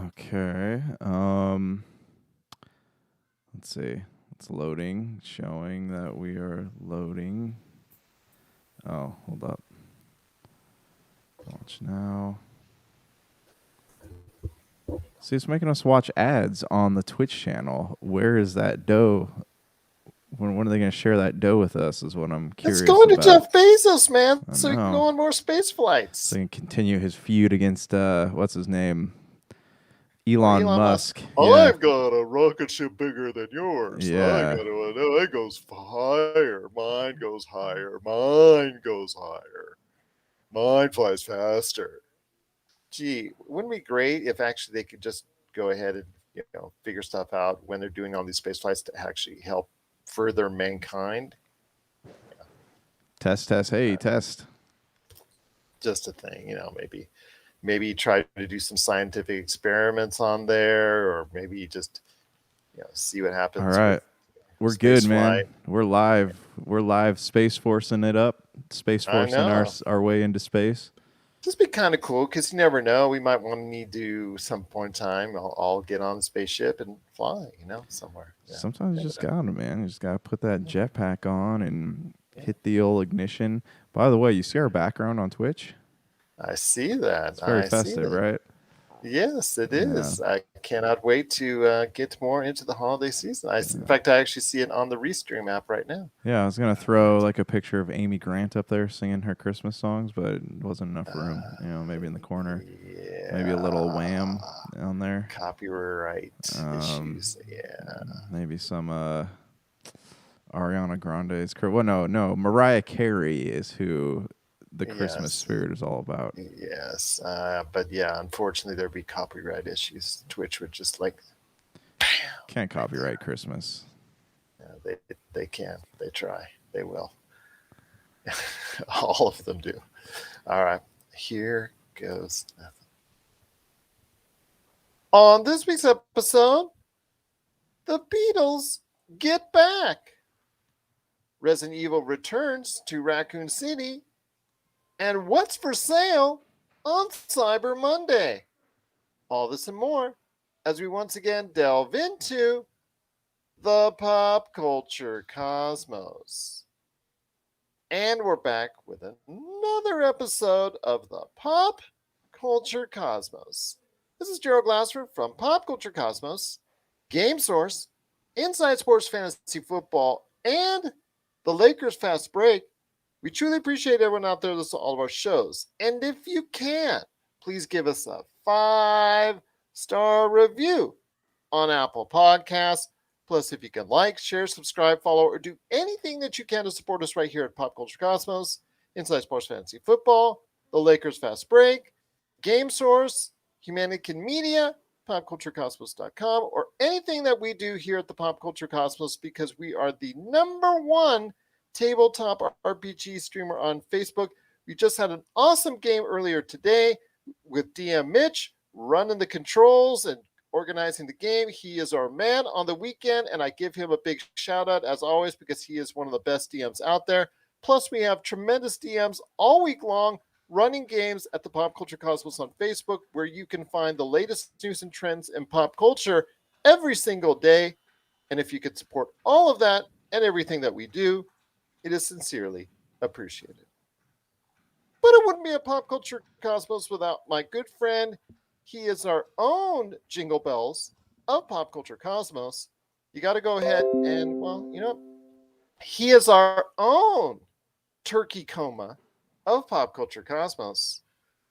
Okay. Let's see. It's loading, showing that we are loading. Oh, hold up. Watch now. See, it's making us watch ads on the Twitch channel. Where is that dough? When are they going to share that dough with us is what I'm It's curious going to about. Jeff Bezos, man, I so he can know. go on more space flights. So he can continue his feud against, what's his name? Or Elon Elon Musk. Musk. Yeah. I've got a rocket ship bigger than yours. Yeah. It goes higher. Mine goes higher. Mine goes higher. Mine flies faster. Gee, wouldn't it be great if actually they could just go ahead and figure stuff out when they're doing all these space flights to actually help further mankind? Test. Hey, test. Just a thing, maybe try to do some scientific experiments on there, or maybe just see what All happens with right. We're good, space man. flight. We're live. We're live space forcing it up. Space I forcing know. our way into space. Just be kind of cool because you never know. We might want to need to some point in time. I'll get on the spaceship and fly, somewhere. Yeah, Sometimes you never just know. gotta, man. You just gotta put that Yeah, jetpack on and yeah. hit the old ignition. By the way, you see our background on Twitch? I see that. It's very I see festive, that. right? Yes, it Yeah. is. I cannot wait to get more into the holiday season. In Yeah. fact, I actually see it on the Restream app right now. Yeah, I was gonna throw like a picture of Amy Grant up there singing her Christmas songs, but it wasn't enough room. Maybe in the corner, maybe a little Yeah, Wham on there. copyright Um, issues. Yeah. maybe some Ariana Grande's. Well, no, Mariah Carey is who the Christmas Yes. spirit is all about. Yes. But yeah, unfortunately, there'd be copyright issues. Twitch would just bam, Can't like that. copyright Christmas. They can. They try. They will. All of them do. All right. Here goes nothing. On this week's episode, the Beatles Get Back. Resident Evil returns to Raccoon City. And what's for sale on Cyber Monday? All this and more as we once again delve into the pop culture cosmos. And we're back with another episode of the Pop Culture Cosmos. This is Gerald Glassford from Pop Culture Cosmos, Game Source, Inside Sports Fantasy Football, and the Lakers Fast Break. We truly appreciate everyone out there listening to all of our shows. And if you can, please give us a 5-star review on Apple Podcasts. Plus, if you can like, share, subscribe, follow, or do anything that you can to support us right here at Pop Culture Cosmos, Inside Sports Fantasy Football, the Lakers Fast Break, Game Source, Humanican Media, popculturecosmos.com, or anything that we do here at the Pop Culture Cosmos, because we are the #1 tabletop RPG streamer on Facebook. We just had an awesome game earlier today with DM Mitch running the controls and organizing the game. He is our man on the weekend, and I give him a big shout out as always because he is one of the best DMs out there. Plus, we have tremendous DMs all week long running games at the Pop Culture Cosmos on Facebook, where you can find the latest news and trends in pop culture every single day. And if you could support all of that and everything that we do, it is sincerely appreciated. But it wouldn't be a Pop Culture Cosmos without my good friend. He is our own Jingle Bells of Pop Culture Cosmos. You got to go ahead and, well, he is our own Turkey Coma of Pop Culture Cosmos.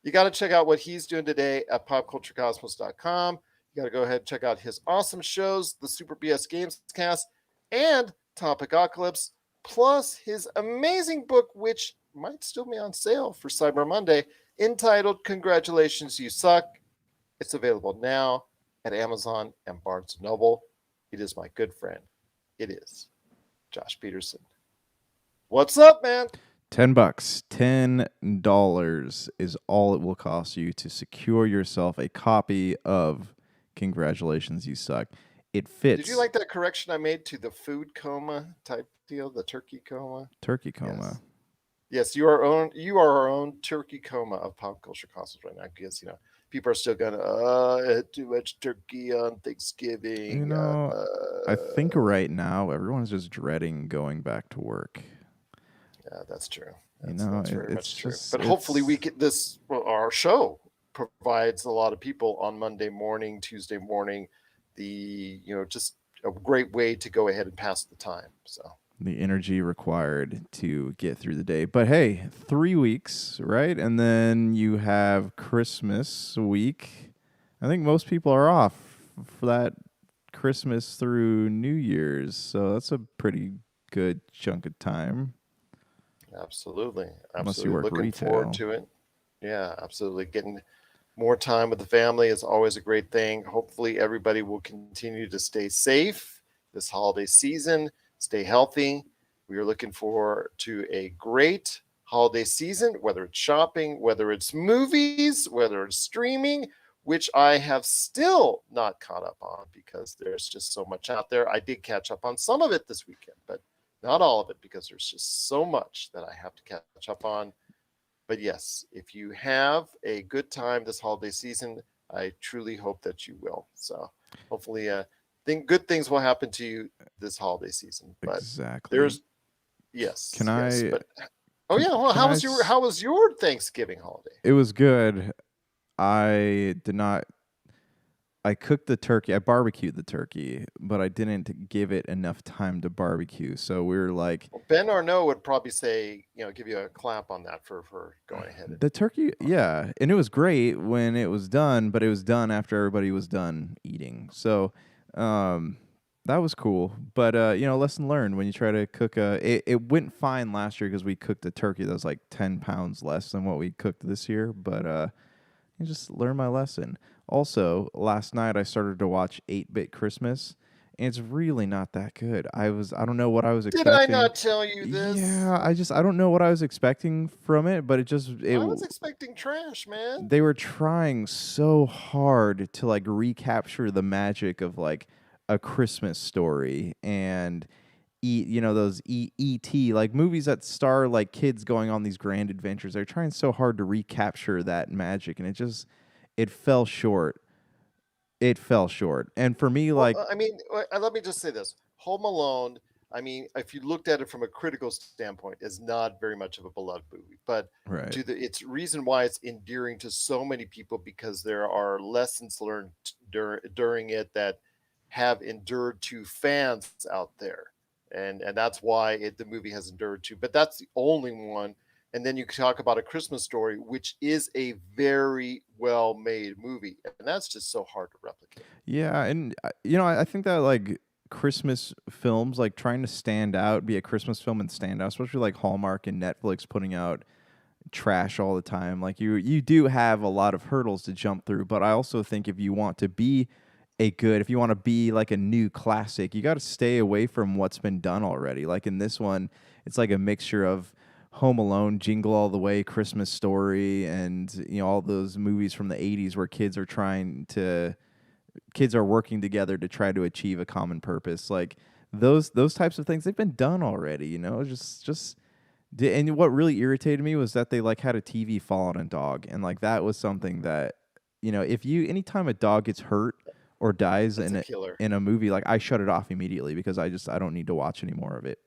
You got to check out what he's doing today at popculturecosmos.com. You got to go ahead and check out his awesome shows, the Super BS Games Cast and Topicocalypse, plus his amazing book, which might still be on sale for Cyber Monday, entitled Congratulations, You Suck. It's available now at Amazon and Barnes & Noble. It is my good friend. It is Josh Peterson. What's up, man? $10. $10 is all it will cost you to secure yourself a copy of Congratulations, You Suck. It fits. Did you like that correction I made to the food coma type deal, the turkey coma? Turkey Coma. Yes, you are our own turkey coma of pop culture costumes right now. Because people are still gonna I had too much turkey on You Thanksgiving. know, I think right now everyone's just dreading going back to work. Yeah, that's true. You That's know, very it's much true. just But hopefully, we it's get this. Well, our show provides a lot of people on Monday morning, Tuesday morning, just a great way to go ahead and pass the time. So the energy required to get through the day. But hey, 3 weeks, right? And then you have Christmas week. I think most people are off for that Christmas through New Year's. So that's a pretty good chunk of time, absolutely, unless you absolutely work looking forward retail. to it. Yeah, absolutely. Getting more time with the family is always a great thing. Hopefully, everybody will continue to stay safe this holiday season, stay healthy. We are looking forward to a great holiday season, whether it's shopping, whether it's movies, whether it's streaming, which I have still not caught up on because there's just so much out there. I did catch up on some of it this weekend, but not all of it because there's just so much that I have to catch up on. But yes, if you have a good time this holiday season, I truly hope that you will. So hopefully, think good things will happen to you this holiday season. But Exactly. there's yes, Can yes. I But oh yeah, well, can how was your Thanksgiving holiday? it was good. I did not I cooked the turkey. I barbecued the turkey, but I didn't give it enough time to barbecue. So we were like, Well, Ben Arnault would probably say, give you a clap on that for going ahead and the turkey, yeah, and it was great when it was done, but it was done after everybody was done eating. So, um, that was cool. But lesson learned when you try to cook it went fine last year because we cooked a turkey that was like 10 pounds less than what we cooked this year. But I just learned my lesson. Also, last night I started to watch 8-Bit Christmas, and it's really not that good. I don't know what I was did I expecting. not tell you this? Yeah, I don't know what I was expecting from it, but it I was expecting trash, man. they were trying so hard to like recapture the magic of like a Christmas story and those ET like movies that star like kids going on these grand adventures. They're trying so hard to recapture that magic, and it fell short. It fell short. And for me, Well, like, I mean, let me just say this: Home Alone. I mean, if you looked at it from a critical standpoint, is not very much of a beloved movie. But right. to the its reason why it's endearing to so many people because there are lessons learned during it that have endured to fans out there, and that's why the movie has endured to. But that's the only one. And then you talk about A Christmas Story, which is a very well made movie, and that's just so hard to replicate. Yeah, and I think that like Christmas films, like trying to stand out, be a Christmas film and stand out, especially like Hallmark and Netflix putting out trash all the time. Like you do have a lot of hurdles to jump through, but I also think if you want to be if you want to be like a new classic, you got to stay away from what's been done already. Like in this one, it's like a mixture of Home Alone, Jingle All the Way, Christmas Story, and all those movies from the 80s where kids are working together to try to achieve a common purpose. Like those types of things, they've been done already. And what really irritated me was that they like had a TV fall on a dog, and like that was something that if you anytime a dog gets hurt or dies That's a killer. in a movie, like I shut it off immediately because I don't need to watch any more of it.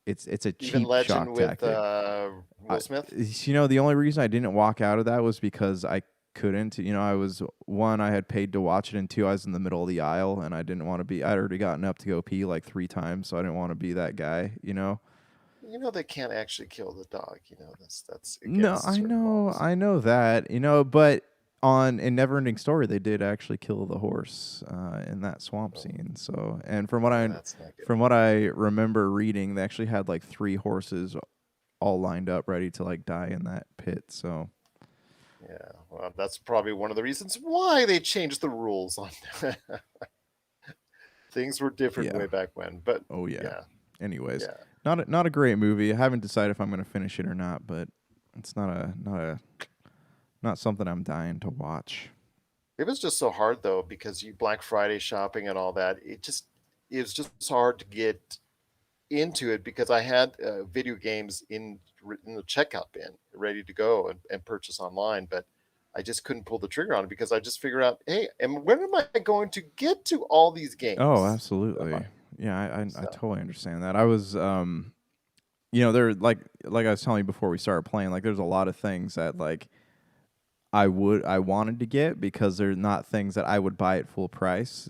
It's a Even cheap Legend shock with tactic. I, Will Smith. the only reason I didn't walk out of that was because I couldn't. I was one, I had paid to watch it, and two, I was in the middle of the aisle, and I didn't want to be. I'd already gotten up to go pee like 3 times, so I didn't want to be that guy. They can't actually kill the dog. That's No, against certain laws. I know that. But on in Neverending Story, they did actually kill the horse in that swamp Oh, scene. So, and yeah, that's not good. from what I remember reading, they actually had like 3 horses all lined up ready to like die in that pit. So Yeah, well, that's probably one of the reasons why they changed the rules on that. Things were different yeah. way back when, but Oh yeah. yeah, Anyways, yeah. not a great movie. I haven't decided if I'm going to finish it or not, but it's not something I'm dying to watch. It was just so hard though because you Black Friday shopping and all that. It was just hard to get. into it because I had video games in the checkout bin ready to go and purchase online, but I just couldn't pull the trigger on it because I just figured out, hey, and when am I going to get to all these Oh, games? absolutely. Yeah, I So totally understand that. I was there like I was telling you before we started playing, like there's a lot of things that like I wanted to get because they're not things that I would buy at full price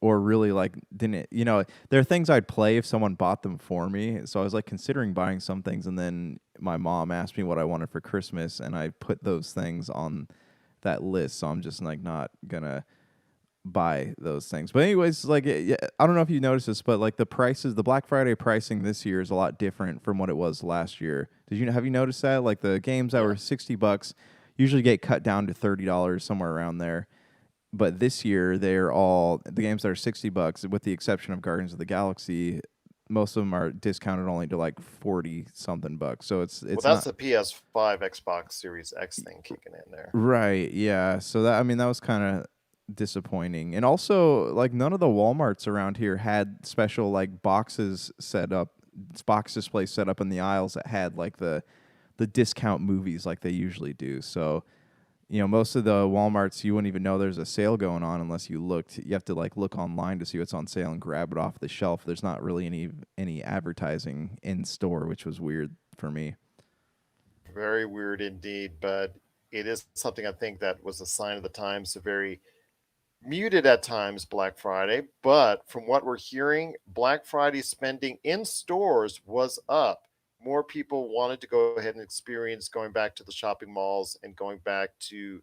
or really like didn't there are things I'd play if someone bought them for me. So I was like considering buying some things, and then my mom asked me what I wanted for Christmas, and I put those things on that list. So I'm just like not gonna buy those things. But anyways, like I don't know if you noticed this, but like the Black Friday pricing this year is a lot different from what it was last year. Have you noticed that? Like the games that yeah, were $60 usually get cut down to $30 somewhere around there. But this year they're all the games that are $60, with the exception of Guardians of the Galaxy. Most of them are discounted only to like 40 something bucks. So well, it's that's not the PS5 Xbox Series X thing kicking in there. right. Yeah. So that I mean that was kind of disappointing. And also like none of the Walmarts around here had special like boxes set up, box displays set up in the aisles that had like the discount movies like they usually do. So most of the Walmarts, you wouldn't even know there's a sale going on unless you looked. You have to like look online to see what's on sale and grab it off the shelf. There's not really any advertising in store, which was weird for me. Very weird indeed, but it is something I think that was a sign of the times. A very muted at times Black Friday, but from what we're hearing, Black Friday spending in stores was up. More people wanted to go ahead and experience going back to the shopping malls and going back to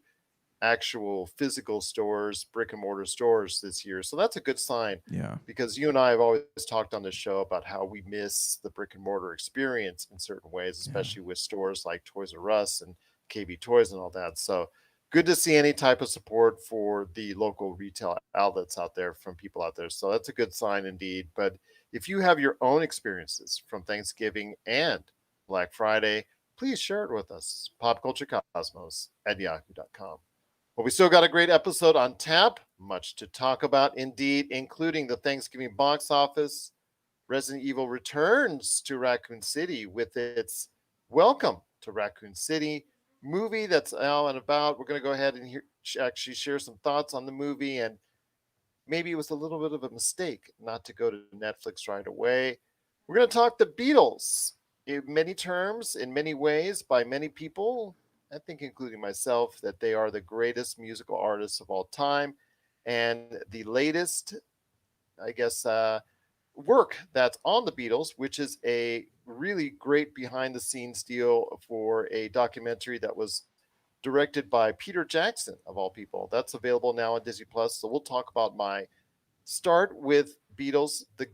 actual physical stores, brick and mortar stores this year. So that's a good sign Yeah. because you and I have always talked on this show about how we miss the brick and mortar experience in certain ways, Yeah. especially with stores like Toys R Us and KB Toys and all that. So good to see any type of support for the local retail outlets out there from people out there. So that's a good sign indeed. But if you have your own experiences from Thanksgiving and Black Friday, please share it with us. Popculturecosmos at yahoo.com. Well, we still got a great episode on tap, much to talk about indeed, including the Thanksgiving box office. Resident Evil returns to Raccoon City with its Welcome to Raccoon City movie that's out and about. We're going to go ahead and actually share some thoughts on the movie, and maybe it was a little bit of a mistake not to go to Netflix right away. We're going to talk the Beatles in many terms, in many ways, by many people, I think including myself, that they are the greatest musical artists of all time. And the latest, I guess, work that's on the Beatles, which is a really great behind the scenes deal for a documentary that was directed by Peter Jackson, of all people. That's available now on Disney Plus. So we'll talk about my start with the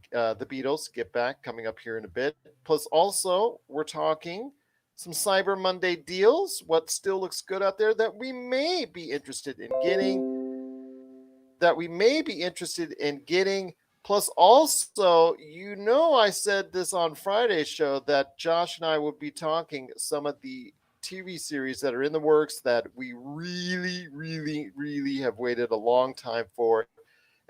Beatles Get Back coming up here in a bit. Plus, also we're talking some Cyber Monday deals. What still looks good out there that we may be interested in getting. That we may be interested in getting. Plus, also, I said this on Friday's show that Josh and I will be talking some of the TV series that are in the works that we really, really, really have waited a long time for,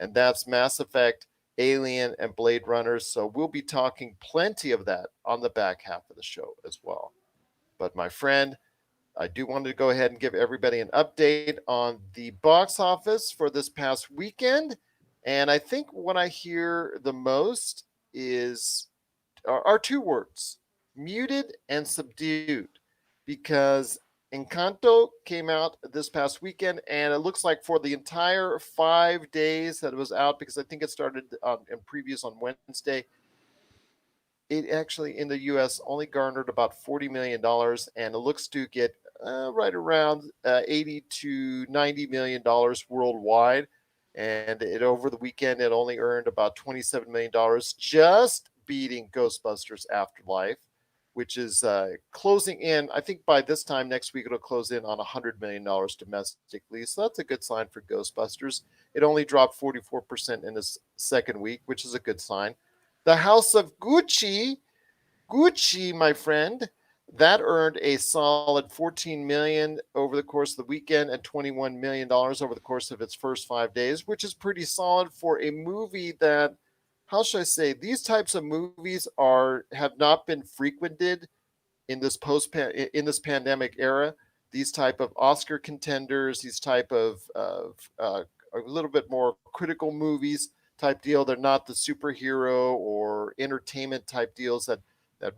and that's Mass Effect, Alien, and Blade Runners. So we'll be talking plenty of that on the back half of the show as well. But my friend, I do want to go ahead and give everybody an update on the box office for this past weekend. And I think what I hear the most are two words: muted and subdued, because Encanto came out this past weekend, and it looks like for the entire 5 days that it was out, because I think it started in previews on Wednesday, it actually in the U.S. only garnered about $40 million, and it looks to get right around 80 to $90 million worldwide. And it over the weekend, it only earned about $27 million, just beating Ghostbusters Afterlife, which is closing in. I think by this time next week, it'll close in on $100 million domestically. So that's a good sign for Ghostbusters. It only dropped 44% in its second week, which is a good sign. The House of Gucci, my friend, that earned a solid 14 million over the course of the weekend and 21 million dollars over the course of its first 5 days, which is pretty solid for a movie that how should I say, these types of movies are have not been frequented in this in this pandemic era. These type of Oscar contenders, these type of a little bit more critical movies type deal. They're not the superhero or entertainment type deals that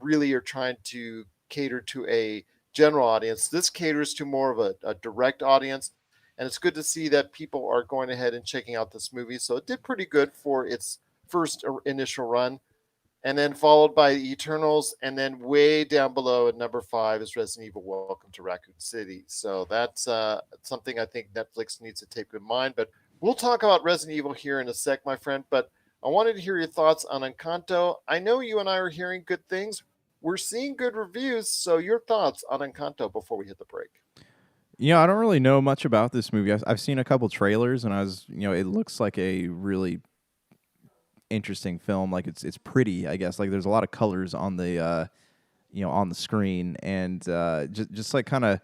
really are trying to cater to a general audience. This caters to more of a direct audience, and it's good to see that people are going ahead and checking out this movie. So it did pretty good for its first initial run, and then followed by Eternals, and then way down below at number five is Resident Evil: Welcome to Raccoon City. So that's something I think Netflix needs to take in mind. But we'll talk about Resident Evil here in a sec, my friend. But I wanted to hear your thoughts on Encanto. I know you and I are hearing good things. We're seeing good reviews. So your thoughts on Encanto before we hit the break? I don't really know much about this movie. I've seen a couple trailers, and it looks like a really interesting film. Like it's pretty, I guess. Like there's a lot of colors on on the screen, and just like kind of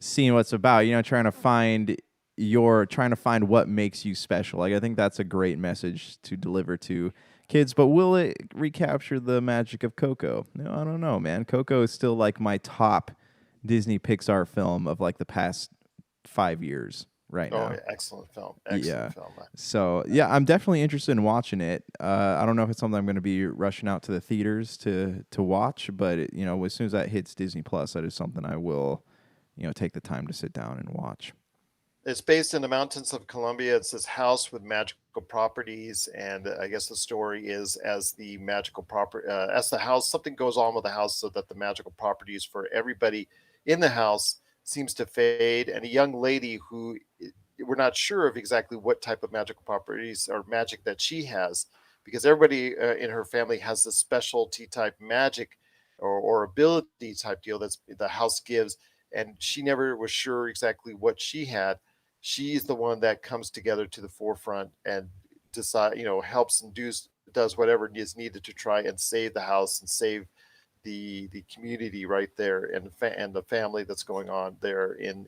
seeing what it's about. Trying to find what makes you special. Like I think that's a great message to deliver to kids. But will it recapture the magic of Coco? No, I don't know, man. Coco is still like my top Disney Pixar film of like the past 5 years right Oh, now. yeah, excellent film. Yeah. Excellent film. So yeah, I'm definitely interested in watching it. I don't know if it's something I'm going to be rushing out to the theaters to watch, but as soon as that hits Disney Plus, that is something I will, take the time to sit down and watch. It's based in the mountains of Colombia. It's this house with magical properties, and I guess the story is as the magical property, as the house, something goes on with the house, so that the magical properties for everybody in the house seems to fade. And a young lady who we're not sure of exactly what type of magical properties or magic that she has, because everybody in her family has this specialty type magic or ability type deal that's the house gives, and she never was sure exactly what she had. She's the one that comes together to the forefront and decide, helps and does whatever is needed to try and save the house and save the community right there, and the family that's going on there in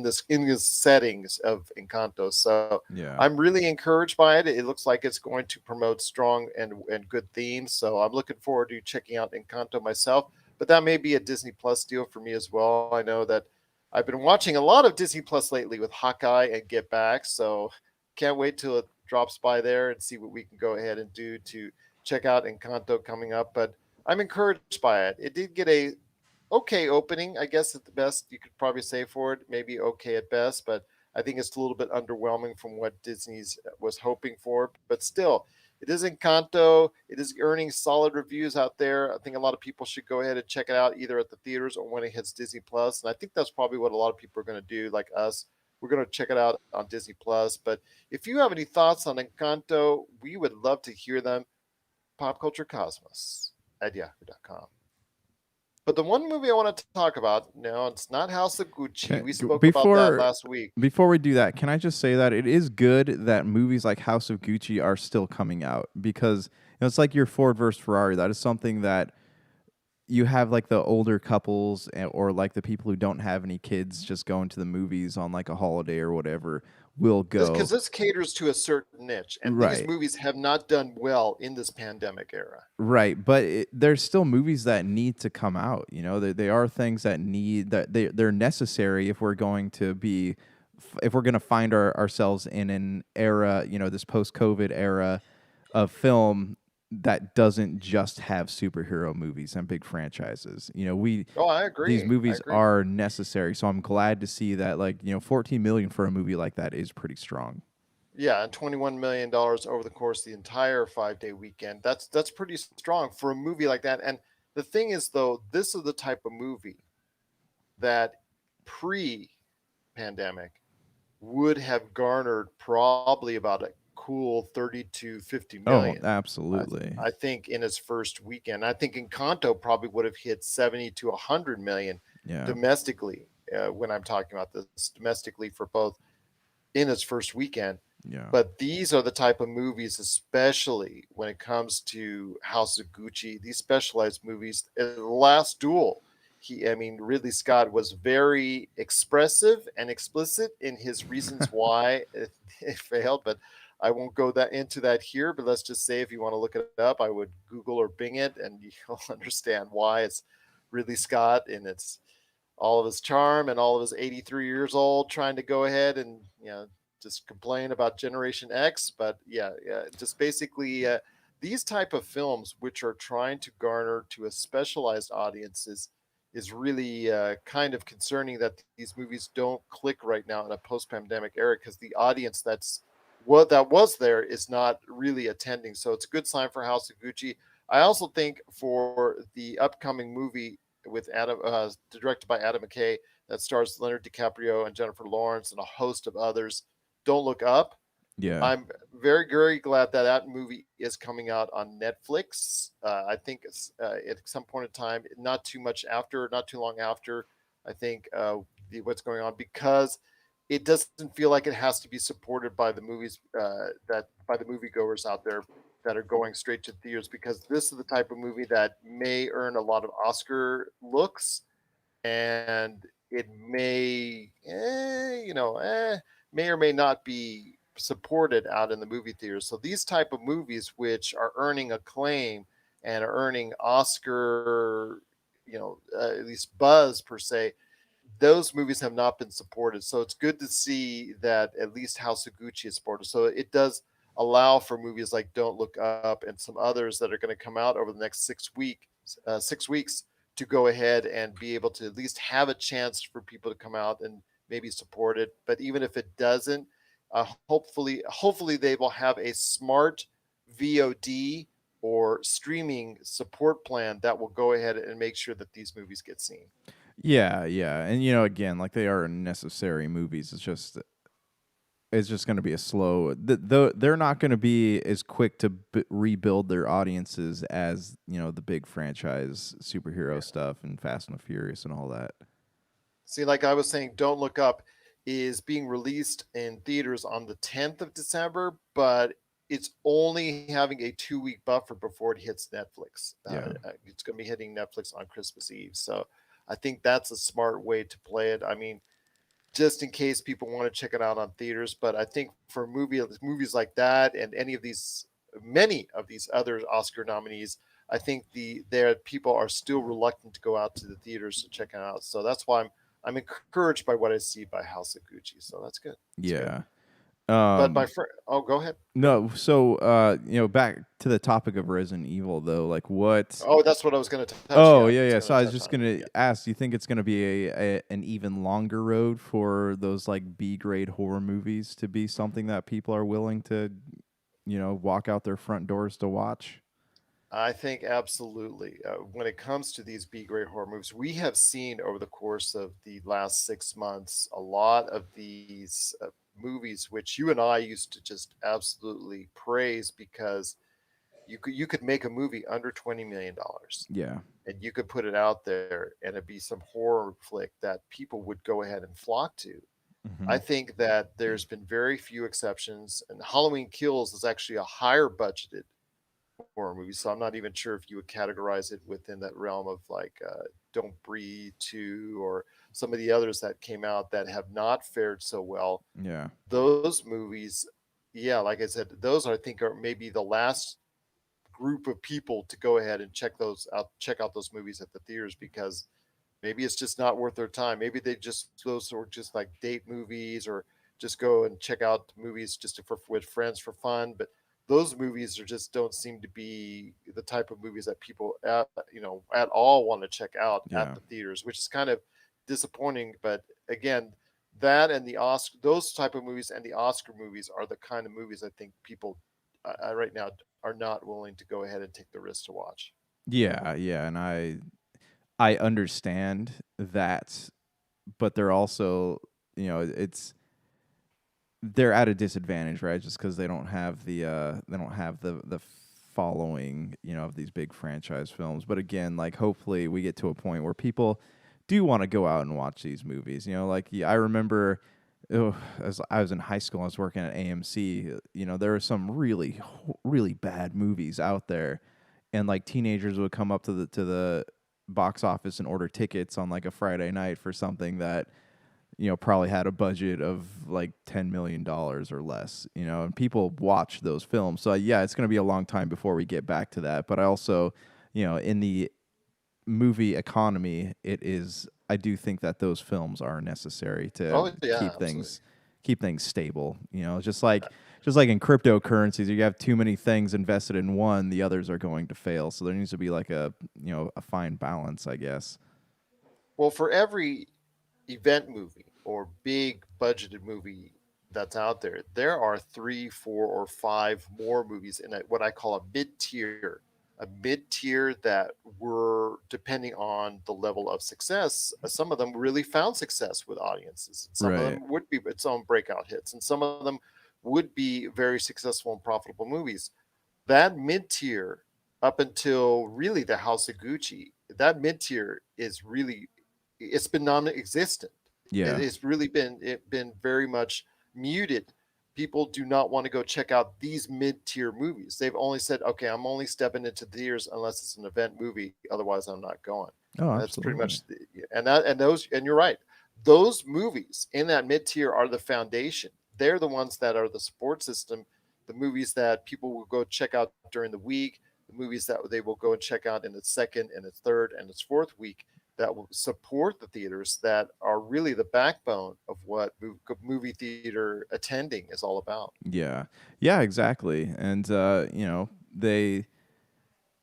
this settings of Encanto. So Yeah. I'm really encouraged by it. It looks like it's going to promote strong and good themes. So I'm looking forward to checking out Encanto myself. But that may be a Disney Plus deal for me as well. I know that I've been watching a lot of Disney Plus lately with Hawkeye and Get Back. So can't wait till it drops by there and see what we can go ahead and do to check out Encanto coming up. But I'm encouraged by it. It did get a okay opening, I guess at the best you could probably say for it. Maybe okay at best, but I think it's a little bit underwhelming from what Disney's was hoping for. But still, it is Encanto. It is earning solid reviews out there. I think a lot of people should go ahead and check it out either at the theaters or when it hits Disney Plus. And I think that's probably what a lot of people are going to do, like us. We're going to check it out on Disney Plus. But if you have any thoughts on Encanto, we would love to hear them. Popculturecosmos at yahoo.com. But the one movie I want to talk about, no, it's not House of Gucci. Can, We spoke about that before last week. before we do that, can I just say that it is good that movies like House of Gucci are still coming out because it's like your Ford versus Ferrari. That is something that you have like the older couples or like the people who don't have any kids just going to the movies on like a holiday or whatever will This because go. this caters to a certain niche, and these Right. movies have not done well in this pandemic era. Right, but there's still movies that need to come out. They are things that they're necessary if we're going to be, if we're going to find ourselves in an era, this post-COVID era of film that doesn't just have superhero movies and big franchises. Oh, I These agree. I movies agree. are necessary, so I'm glad to see that. Like 14 million for a movie like that is pretty strong. Yeah, and $21 million over the course of the entire 5 day weekend. That's pretty strong for a movie like that. And the thing is, though, this is the type of movie that pre-pandemic would have garnered probably about a cool 30 to 50 Oh, million. I, absolutely. I think in its first weekend. I think Encanto probably would have hit 70 to 100 million Yeah. domestically, when I'm talking about this domestically for both in its first weekend. Yeah. But these are the type of movies, especially when it comes to House of Gucci, these specialized movies. The Last Duel, Ridley Scott was very expressive and explicit in his reasons why it failed. But I won't go that into that here, but let's just say if you want to look it up, I would Google or Bing it, and you'll understand why it's Ridley Scott and it's all of his charm and all of his 83 years old trying to go ahead and just complain about Generation X. But yeah, just basically these type of films which are trying to garner to a specialized audiences is really kind of concerning that these movies don't click right now in a post-pandemic era because the audience that was there is not really attending. So it's a good sign for House of Gucci. I also think for the upcoming movie with Adam, directed by Adam McKay, that stars Leonard DiCaprio and Jennifer Lawrence and a host of others. Don't Look Up. Yeah. I'm very, very glad that that movie is coming out on Netflix. I think it's at some point in time, not too much after, not too long after. I think what's going on because it doesn't feel like it has to be supported by the movies that by the moviegoers out there that are going straight to theaters because this is the type of movie that may earn a lot of Oscar looks and it may, may or may not be supported out in the movie theaters. So these type of movies, which are earning acclaim and are earning Oscar, at least buzz per se, those movies have not been supported. So it's good to see that at least House of Gucci is supported. So it does allow for movies like Don't Look Up and some others that are going to come out over the next 6 weeks to go ahead and be able to at least have a chance for people to come out and maybe support it. But even if it doesn't, hopefully they will have a smart VOD or streaming support plan that will go ahead and make sure that these movies get seen. Yeah, yeah. And again, like they are necessary movies. It's just going to be a slow. They're not going to be as quick to rebuild their audiences as the big franchise superhero Yeah. stuff and Fast and the Furious and all that. See, like I was saying, Don't Look Up is being released in theaters on the 10th of December, but it's only having a 2 week buffer before it hits Netflix. Yeah, It's going to be hitting Netflix on Christmas Eve. So I think that's a smart way to play it. I mean, just in case people want to check it out on theaters. But I think for movies like that and many of these other Oscar nominees, I think there people are still reluctant to go out to the theaters to check it out. So that's why I'm encouraged by what I see by House of Gucci. So that's good. That's good. yeah. But my Um, friend, oh, go ahead. Go ahead. no, so back to the topic of Resident Evil though, like what? Oh, that's what I was going to touch. Oh Yeah, I yeah, was yeah. going So to I was touch just on it. gonna Yeah. ask, do you think it's gonna be an even longer road for those like B grade horror movies to be something that people are willing to, walk out their front doors to watch? I think absolutely. When it comes to these B grade horror movies, we have seen over the course of the last 6 months a lot of these movies, which you and I used to just absolutely praise because you could make a movie under $20 million Yeah. and you could put it out there and it'd be some horror flick that people would go ahead and flock to. Hmm. I think that there's been very few exceptions, and Halloween Kills is actually a higher budgeted horror movie. So I'm not even sure if you would categorize it within that realm of like Don't Breathe 2 or some of the others that came out that have not fared so well. Yeah. Those movies, yeah, like I said, those I think are maybe the last group of people to go ahead and check out those movies at the theaters because maybe it's just not worth their time. Maybe they just those are just like date movies or just go and check out movies just with friends for fun. But those movies are just don't seem to be the type of movies that people at all want to check out at Yeah. the theaters, which is kind of disappointing. But again, that and the Oscar, those type of movies and the Oscar movies are the kind of movies I think people right now are not willing to go ahead and take the risk to watch. Yeah, yeah, and I understand that, but they're also, they're at a disadvantage, right? Just because they don't have the following, of these big franchise films. But again, like hopefully we get to a point where people do want to go out and watch these movies. Like I remember, as I was in high school, I was working at AMC. There were some really really bad movies out there, and like teenagers would come up to the box office and order tickets on like a Friday night for something that probably had a budget of like $10 million or less, and people watch those films. So yeah, it's going to be a long time before we get back to that. But I also, in the movie economy, I do think that those films are necessary to Oh yeah, keep absolutely. things stable. Just like in cryptocurrencies, you have too many things invested in one, the others are going to fail. So there needs to be like a fine balance, I guess. Well, for every event movie or big budgeted movie that's out there, there are three, four, or five more movies in what I call a mid tier that were depending on the level of success. Some of them really found success with audiences, and some of Right. them would be its own breakout hits, and some of them would be very successful and profitable movies. That mid tier, up until really the House of Gucci, that mid tier is really, it's been non-existent. Yeah. It's really been very much muted. People do not want to go check out these mid tier movies. They've only said, okay, I'm only stepping into theaters unless it's an event movie. Otherwise, I'm not going. Oh, That's pretty absolutely. much and you're right. Those movies in that mid tier are the foundation. They're the ones that are the support system, the movies that people will go check out during the week, the movies that they will go and check out in its second and its third and its fourth week, that will support the theaters, that are really the backbone of what movie theater attending is all about. Yeah. Yeah, exactly. And they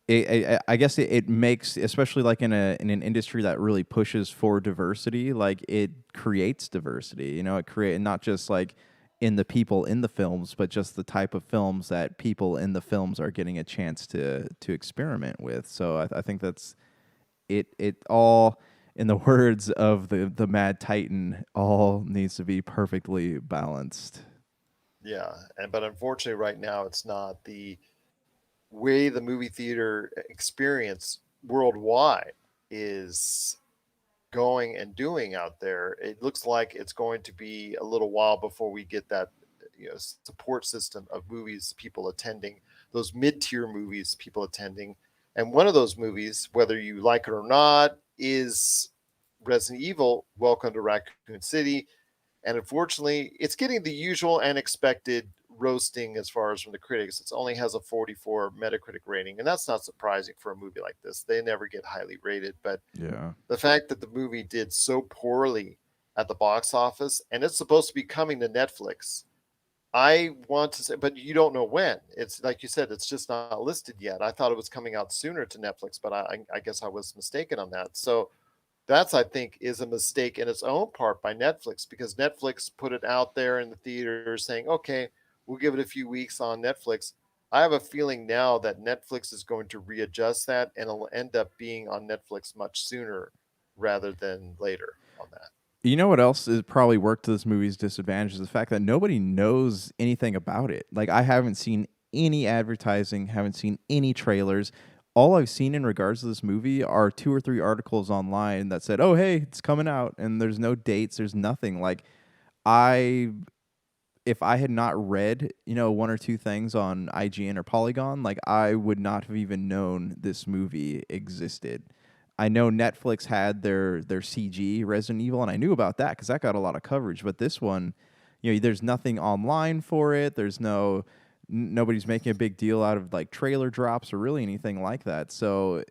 I guess it makes, especially like in an industry that really pushes for diversity, like it creates diversity. It create not just like in the people in the films, but just the type of films that people in the films are getting a chance to experiment with. So I think that's it all, in the words of the Mad Titan, all needs to be perfectly balanced. Yeah, and but unfortunately, right now it's not. The way the movie theater experience worldwide is going and doing out there, it looks like it's going to be a little while before we get that support system of movies people attending, those mid-tier movies people attending. And one of those movies, whether you like it or not, is Resident Evil Welcome to Raccoon City. And unfortunately, it's getting the usual and expected roasting as far as from the critics. It only has a 44 Metacritic rating, and that's not surprising for a movie like this. They never get highly rated, but Yeah. the fact that the movie did so poorly at the box office, and it's supposed to be coming to Netflix. I want to say, but you don't know when. It's like you said, it's just not listed yet. I thought it was coming out sooner to Netflix, but I guess I was mistaken on that. So that's, I think, is a mistake in its own part by Netflix, because Netflix put it out there in the theaters saying, okay, we'll give it a few weeks on Netflix. I have a feeling now that Netflix is going to readjust that, and it'll end up being on Netflix much sooner rather than later on that. You know what else is probably worked to this movie's disadvantage is the fact that nobody knows anything about it. Like I haven't seen any advertising, haven't seen any trailers. All I've seen in regards to this movie are two or three articles online that said, "Oh, hey, it's coming out," and there's no dates, there's nothing. Like I if I had not read, one or two things on IGN or Polygon, like I would not have even known this movie existed. I know Netflix had their CG Resident Evil, and I knew about that because that got a lot of coverage. But this one, there's nothing online for it. Nobody's making a big deal out of like trailer drops or really anything like that. So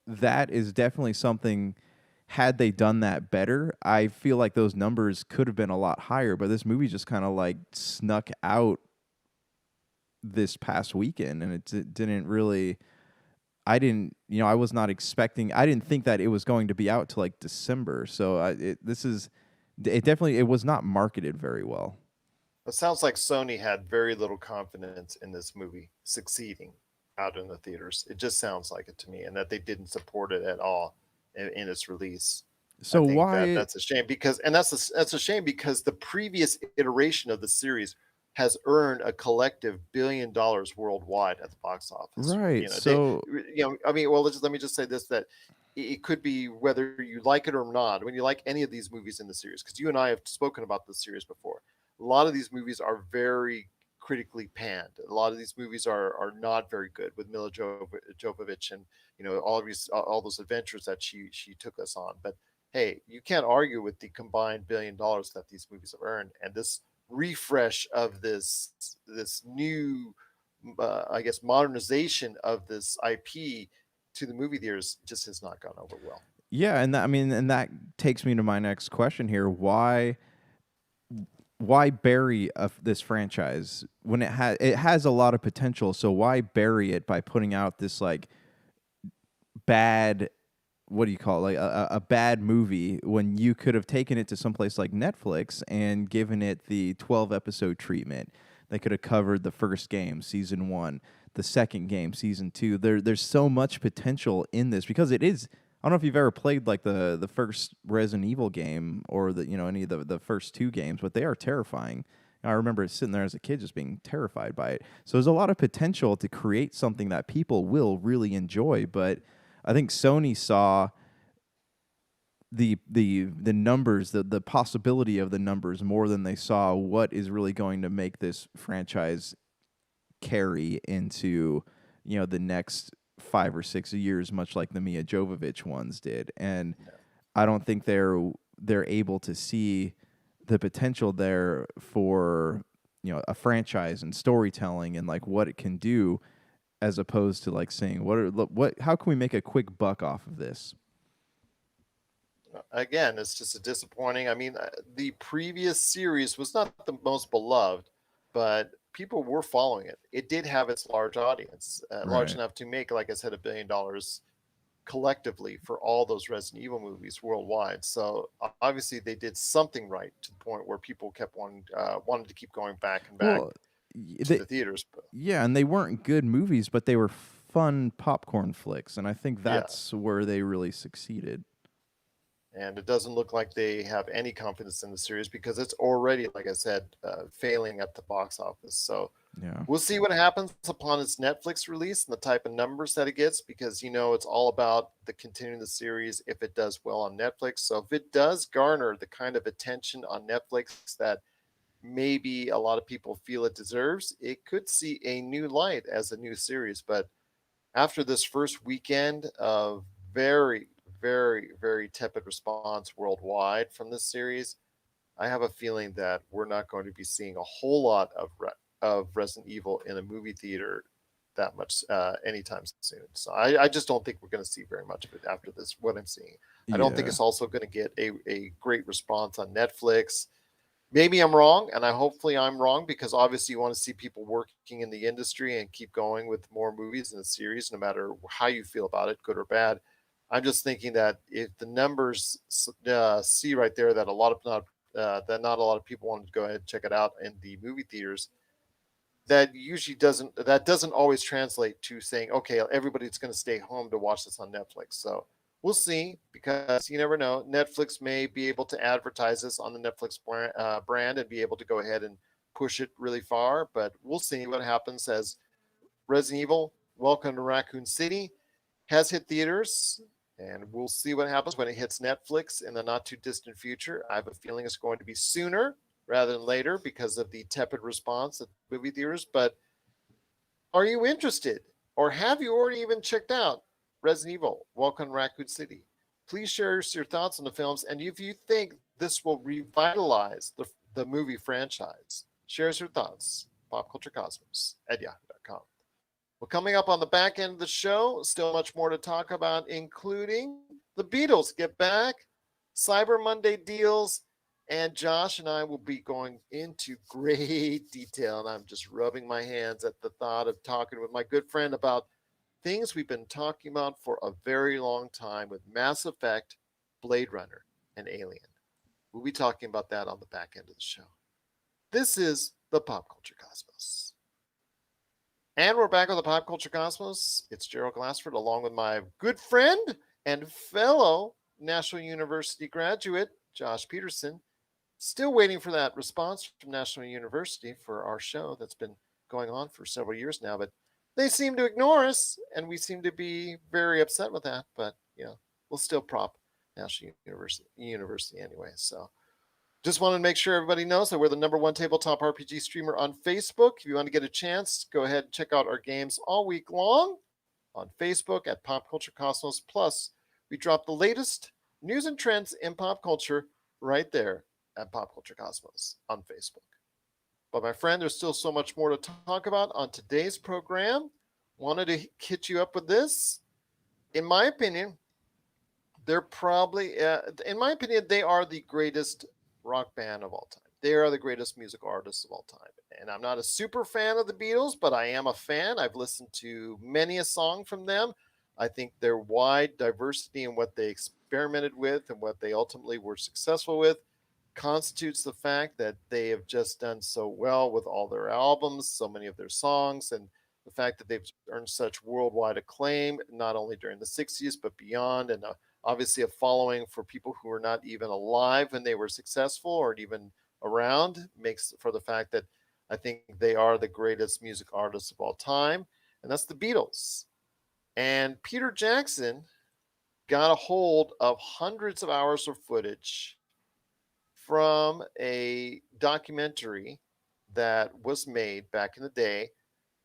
that is definitely something. Had they done that better, I feel like those numbers could have been a lot higher. But this movie just kind of like snuck out this past weekend, and didn't really. I didn't, I was not expecting. I didn't think that it was going to be out till like December. So it definitely it was not marketed very well. It sounds like Sony had very little confidence in this movie succeeding out in the theaters. It just sounds like it to me, and that they didn't support it at all in its release. I So think that why? that's a shame, because, and that's a shame because the previous iteration of the series has earned a collective $1 billion worldwide at the box office. Right. So I mean, well, let me just say this, that it could be whether you like it or not. When you like any of these movies in the series, because you and I have spoken about this series before, a lot of these movies are very critically panned. A lot of these movies are not very good, with Jovovich, and all these all those adventures that she took us on. But hey, you can't argue with the combined $1 billion that these movies have earned, and this refresh of this new, I guess, modernization of this IP to the movie theaters just has not gone over well. Yeah, and that, I mean, and that takes me to my next question here. Why bury this franchise when it has a lot of potential? So why bury it by putting out this like bad, what do you call it, like a bad movie, when you could have taken it to someplace like Netflix and given it the 12 episode treatment? They could have covered the first game, season 1, the second game, season 2. There's so much potential in this because it is. I don't know if you've ever played like the first Resident Evil game or any of the first 2 games, but they are terrifying. I remember sitting there as a kid just being terrified by it. So there's a lot of potential to create something that people will really enjoy, but I think Sony saw the numbers, the possibility of the numbers more than they saw what is really going to make this franchise carry into the next 5 or 6 years, much like the Mia Jovovich ones did. And I don't think they're able to see the potential there for a franchise and storytelling and like what it can do, as opposed to like saying what how can we make a quick buck off of this? Again, it's just a disappointing. I mean, the previous series was not the most beloved, but people were following it. It did have its large audience, large Right. enough to make, like I said, $1 billion collectively for all those Resident Evil movies worldwide. So obviously they did something right to the point where people kept wanted to keep going back and back Well, to they, the theaters. But yeah, and they weren't good movies, but they were fun popcorn flicks, and I think yeah, that's where they really succeeded. and it doesn't look like they have any confidence in the series because it's already, like I said, failing at the box office. So Yeah. we'll see what happens upon its Netflix release and the type of numbers that it gets, because it's all about the continuing the series if it does well on Netflix. So if it does garner the kind of attention on Netflix that maybe a lot of people feel it deserves, it could see a new light as a new series. But after this first weekend of very, very, very tepid response worldwide from this series, I have a feeling that we're not going to be seeing a whole lot of Resident Evil in a movie theater that much anytime soon. So I just don't think we're going to see very much of it after this. What I'm seeing, I don't think Yeah. it's also going to get a great response on Netflix. Maybe I'm wrong, and I hopefully I'm wrong, because obviously you want to see people working in the industry and keep going with more movies in the series, no matter how you feel about it, good or bad. I'm just thinking that if the numbers see right there that not a lot of people wanted to go ahead and check it out in the movie theaters, that doesn't always translate to saying, okay, everybody's going to stay home to watch this on Netflix. So we'll see, because you never know. Netflix may be able to advertise this on the Netflix brand and be able to go ahead and push it really far. But we'll see what happens as Resident Evil Welcome to Raccoon City has hit theaters, and we'll see what happens when it hits Netflix in the not too distant future. I have a feeling it's going to be sooner rather than later because of the tepid response at movie theaters. But are you interested, or have you already even checked out Resident Evil Welcome to Raccoon City? Please share your thoughts on the films, and if you think this will revitalize the movie franchise, share your thoughts. Popculturecosmos at yahoo.com. Well, coming up on the back end of the show, still much more to talk about, including the Beatles Get Back, Cyber Monday deals, and Josh and I will be going into great detail. And I'm just rubbing my hands at the thought of talking with my good friend about things we've been talking about for a very long time with Mass Effect, Blade Runner, and Alien. We'll be talking about that on the back end of the show. This is the Pop Culture Cosmos. And we're back on the Pop Culture Cosmos. It's Gerald Glassford, along with my good friend and fellow National University graduate, Josh Peterson. Still waiting for that response from National University for our show that's been going on for several years now, but they seem to ignore us, and we seem to be very upset with that. But we'll still prop National University anyway. So just wanted to make sure everybody knows that we're the number one tabletop RPG streamer on Facebook. If you want to get a chance, go ahead and check out our games all week long on Facebook at Pop Culture Cosmos. Plus, we drop the latest news and trends in pop culture right there at Pop Culture Cosmos on Facebook. But my friend, there's still so much more to talk about on today's program. Wanted to hit you up with this. In my opinion, they're probably, in my opinion, they are the greatest rock band of all time. They are the greatest music artists of all time. And I'm not a super fan of the Beatles, but I am a fan. I've listened to many a song from them. I think their wide diversity in what they experimented with and what they ultimately were successful with constitutes the fact that they have just done so well with all their albums, so many of their songs, and the fact that they've earned such worldwide acclaim, not only during the 60s, but beyond, and obviously a following for people who were not even alive when they were successful or even around, makes for the fact that I think they are the greatest music artists of all time, and that's the Beatles. And Peter Jackson got a hold of hundreds of hours of footage from a documentary that was made back in the day.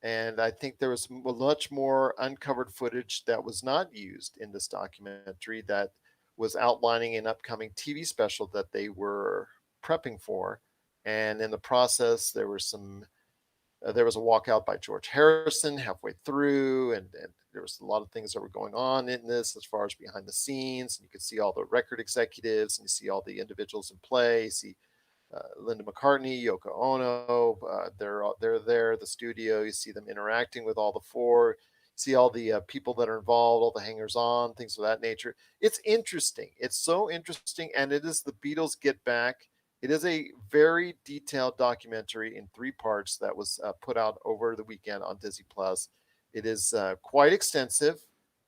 And I think there was much more uncovered footage that was not used in this documentary that was outlining an upcoming TV special that they were prepping for. And in the process, there was a walkout by George Harrison halfway through, and there was a lot of things that were going on in this as far as behind the scenes. And you could see all the record executives, and you see all the individuals in play. You see Linda McCartney, Yoko Ono. They're there at the studio. You see them interacting with all the four. See all the people that are involved, all the hangers on, things of that nature. It's interesting. It's so interesting, and it is the Beatles Get Back. It is a very detailed documentary in three parts that was put out over the weekend on Disney Plus. It is quite extensive,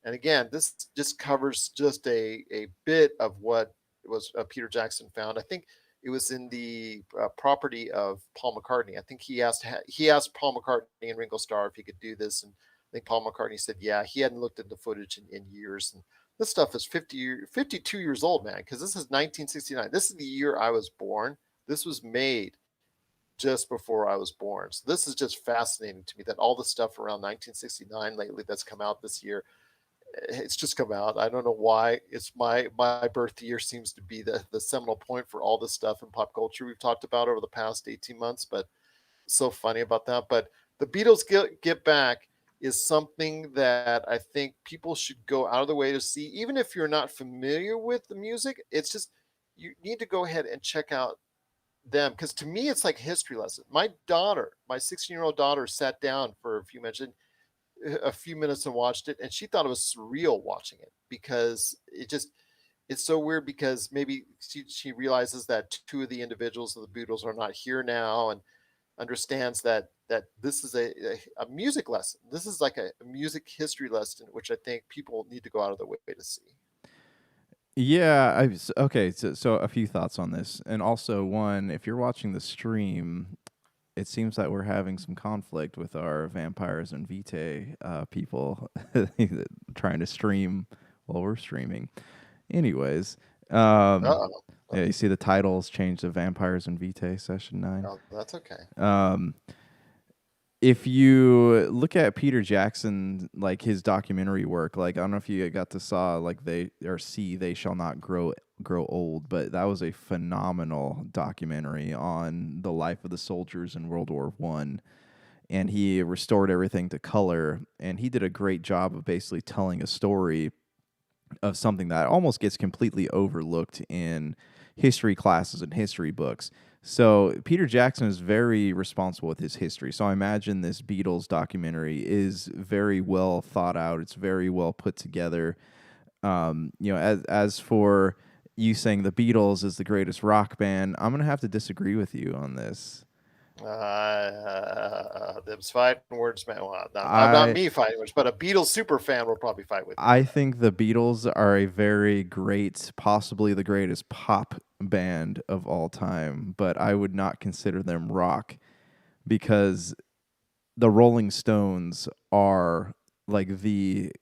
and again, this just covers just a bit of what was Peter Jackson found. I think it was in the property of Paul McCartney. I think he asked Paul McCartney and Ringo Starr if he could do this, and I think Paul McCartney said, yeah, he hadn't looked at the footage in years. And this stuff is 52 years old, man, because this is 1969. This is the year I was born. This was made just before I was born. So this is just fascinating to me that all the stuff around 1969 lately that's come out this year, it's just come out. I don't know why. It's my birth year seems to be the seminal point for all this stuff in pop culture we've talked about over the past 18 months. But so funny about that. But the Beatles Get Back is something that I think people should go out of the way to see, even if you're not familiar with the music. It's just you need to go ahead and check out them, because to me it's like a history lesson. My 16-year-old daughter, sat down for a few minutes and watched it, and she thought it was surreal watching it because it's so weird, because maybe she realizes that two of the individuals of the Beatles are not here now, and understands that this is a music lesson. This is like a music history lesson, which I think people need to go out of their way to see. Yeah, okay. So a few thoughts on this, and also one, if you're watching the stream, it seems that we're having some conflict with our vampires and Vitae people trying to stream while we're streaming. Anyways, Oh, yeah, you see the titles change to Vampires and Vitae Session 9. oh, that's okay. Um, if you look at Peter Jackson, like his documentary work, like I don't know if you got to saw like They Shall Not Grow Old, but that was a phenomenal documentary on the life of the soldiers in World War I. And he restored everything to color, and he did a great job of basically telling a story of something that almost gets completely overlooked in history classes and history books. So Peter Jackson is very responsible with his history. So I imagine this Beatles documentary is very well thought out. It's very well put together. As for you saying the Beatles is the greatest rock band, I'm gonna have to disagree with you on this. Them's fighting words, man. Well, not I me fighting words, but a Beatles super fan will probably fight with me on I that. think the Beatles are a very great, possibly the greatest pop band of all time, but I would not consider them rock because the Rolling Stones are like the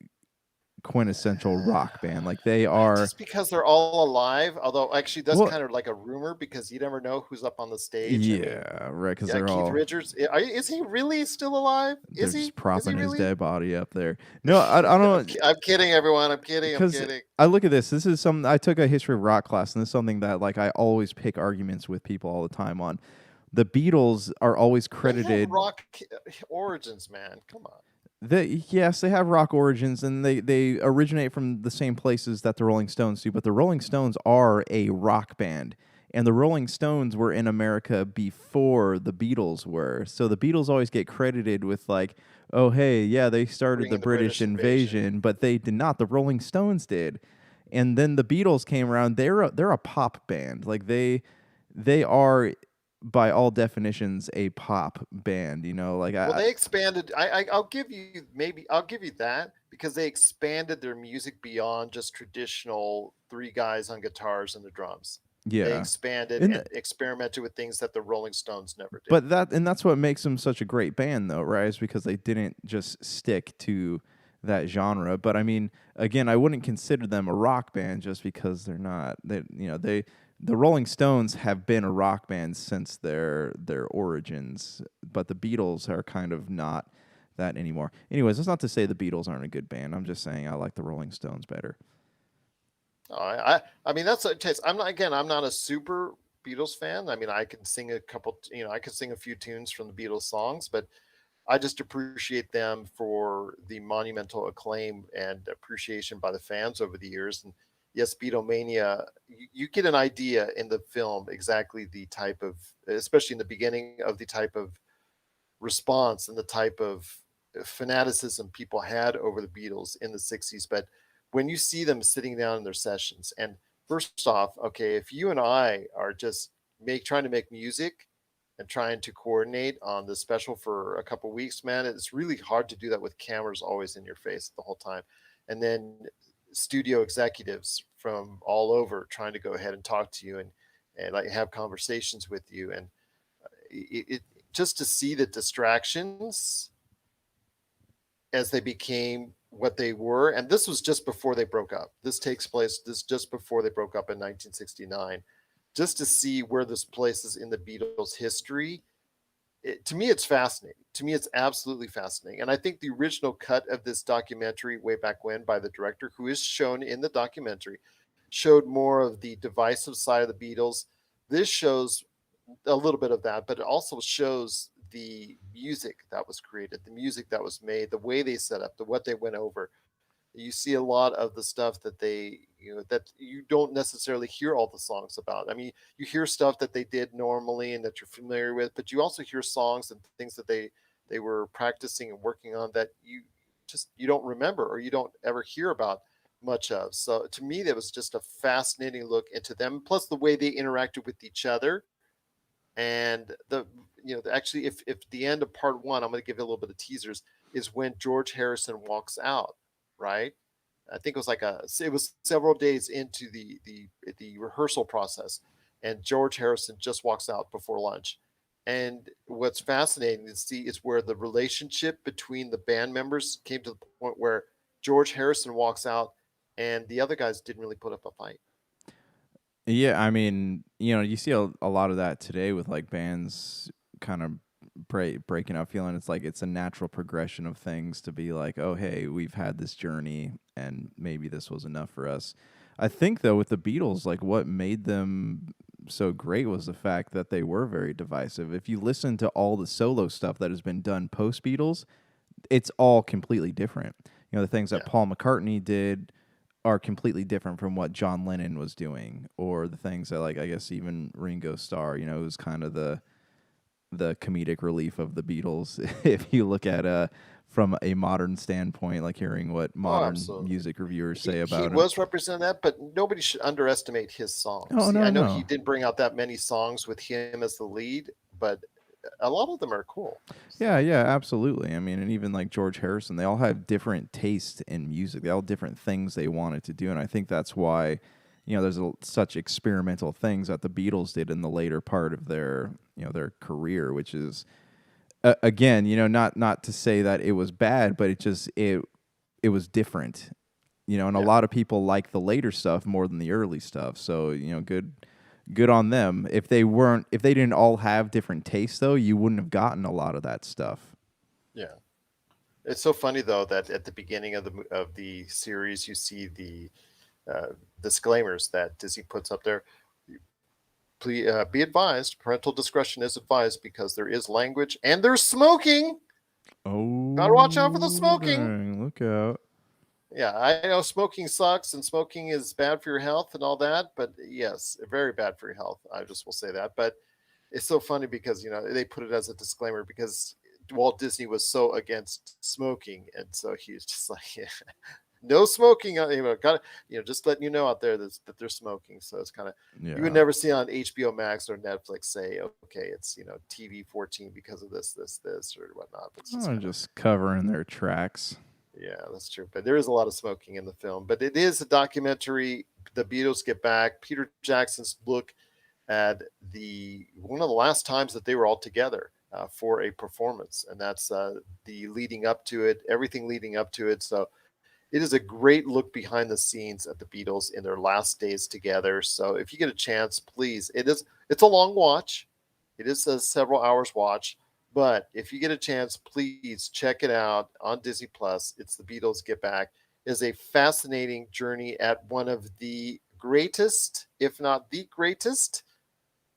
quintessential rock band. Like they are. Just because they're all alive, although actually that's Well, kind of like a rumor because you never know who's up on the stage. I mean, yeah, right. Because yeah, they're Keith all Richards, is he really still alive? they're just Is he propping his really? dead body up there. No, I don't. I'm kidding, everyone. I'm kidding. I'm Because kidding. I look at this. This is some. I took a history of rock class, and this is something that like I always pick arguments with people all the time on. The Beatles are always They have credited. rock origins, man. Come on. Yes, they have rock origins, and they originate from the same places that the Rolling Stones do. But the Rolling Stones are a rock band, and the Rolling Stones were in America before the Beatles were. So the Beatles always get credited with like, oh hey, yeah, they started the Bringing the British British invasion. invasion, but they did not. The Rolling Stones did, and then the Beatles came around. They're a pop band. Like they are by all definitions a pop band. You know, like Well, they expanded. I'll give you I'll give you that because they expanded their music beyond just traditional three guys on guitars and the drums. They yeah. expanded And and experimented with things that the Rolling Stones never did. But that's what makes them such a great band, though, right? Is because they didn't just stick to that genre. But I mean, again, I wouldn't consider them a rock band just because they're not. The Rolling Stones have been a rock band since their origins, but the Beatles are kind of not that anymore. Anyways, that's not to say the Beatles aren't a good band. I'm just saying I like the Rolling Stones better. I mean that's a taste. I'm not a super Beatles fan. I mean I can sing a couple, I can sing a few tunes from the Beatles songs, but I just appreciate them for the monumental acclaim and appreciation by the fans over the years. And yes, Beatlemania, you get an idea in the film exactly the type of, especially in the beginning, of the type of response and the type of fanaticism people had over the Beatles in the 60s. But when you see them sitting down in their sessions, and first off, okay, if you and I are just trying to make music and trying to coordinate on the special for a couple weeks, man, it's really hard to do that with cameras always in your face the whole time. And then studio executives from all over trying to go ahead and talk to you and like have conversations with you. And it just to see the distractions as they became what they were. And this was just before they broke up. This just before they broke up in 1969. Just to see where this places in the Beatles' history, to me, it's fascinating. To me, it's absolutely fascinating. And I think the original cut of this documentary, way back when, by the director, who is shown in the documentary, showed more of the divisive side of the Beatles. This shows a little bit of that, but it also shows the music that was created, the music that was made, the way they set up, the what they went over. You see a lot of the stuff that that you don't necessarily hear all the songs about. I mean, you hear stuff that they did normally and that you're familiar with, but you also hear songs and things that they were practicing and working on that you don't remember or you don't ever hear about much of. So to me, that was just a fascinating look into them. Plus the way they interacted with each other and actually if the end of part one, I'm going to give you a little bit of teasers, is when George Harrison walks out, right? I think it was several days into the rehearsal process, and George Harrison just walks out before lunch. And what's fascinating to see is where the relationship between the band members came to the point where George Harrison walks out, and the other guys didn't really put up a fight. Yeah, I mean, you see a lot of that today with like bands kind of breaking up, feeling it's like it's a natural progression of things to be like, oh, hey, we've had this journey and maybe this was enough for us. I think though with the Beatles, like what made them so great was the fact that they were very divisive. If you listen to all the solo stuff that has been done post Beatles, it's all completely different. The things that Yeah. Paul McCartney did are completely different from what John Lennon was doing, or the things that like I guess even Ringo Starr, was kind of the comedic relief of the Beatles. If you look at from a modern standpoint, like hearing what Oh, modern absolutely. music reviewers say He about him. was representing that, but nobody should underestimate his songs. Oh See, I no, know he no. didn't bring out that many songs with him as the lead, but a lot of them are cool. Yeah, So yeah, absolutely. I mean, and even like George Harrison, they all have different tastes in music. They all have different things they wanted to do, and I think that's why, there's such experimental things that the Beatles did in the later part of their career, which is again, not to say that it was bad, but it was different. And a Yeah. lot of people like the later stuff more than the early stuff. So, good on them. If they didn't all have different tastes though, you wouldn't have gotten a lot of that stuff. Yeah. It's so funny though that at the beginning of the series, you see the uh, disclaimers that Disney puts up there. Please be advised, parental discretion is advised because there is language and there's smoking. Gotta watch out for the Oh, smoking. dang, look out. Yeah, I know smoking sucks and smoking is bad for your health and all that, but yes, very bad for your health. I just will say that. But it's so funny because they put it as a disclaimer because Walt Disney was so against smoking, and so he's just like, yeah, no smoking. Got just letting you know out there that they're smoking. So it's kind of you would Yeah. never see on HBO Max or Netflix say, okay, it's TV 14 because of this or whatnot. But it's just Oh, kind of just covering their tracks. yeah, that's true. But there is a lot of smoking in the film. But it is a documentary. The Beatles Get Back. Peter Jackson's look at the one of the last times that they were all together for a performance, and that's the leading up to it, everything leading up to it. So it is a great look behind the scenes at the Beatles in their last days together. So if you get a chance, please, it's a long watch. It is a several hours watch, but if you get a chance, please check it out on Disney Plus. It's the Beatles Get Back. It is a fascinating journey at one of the greatest, if not the greatest,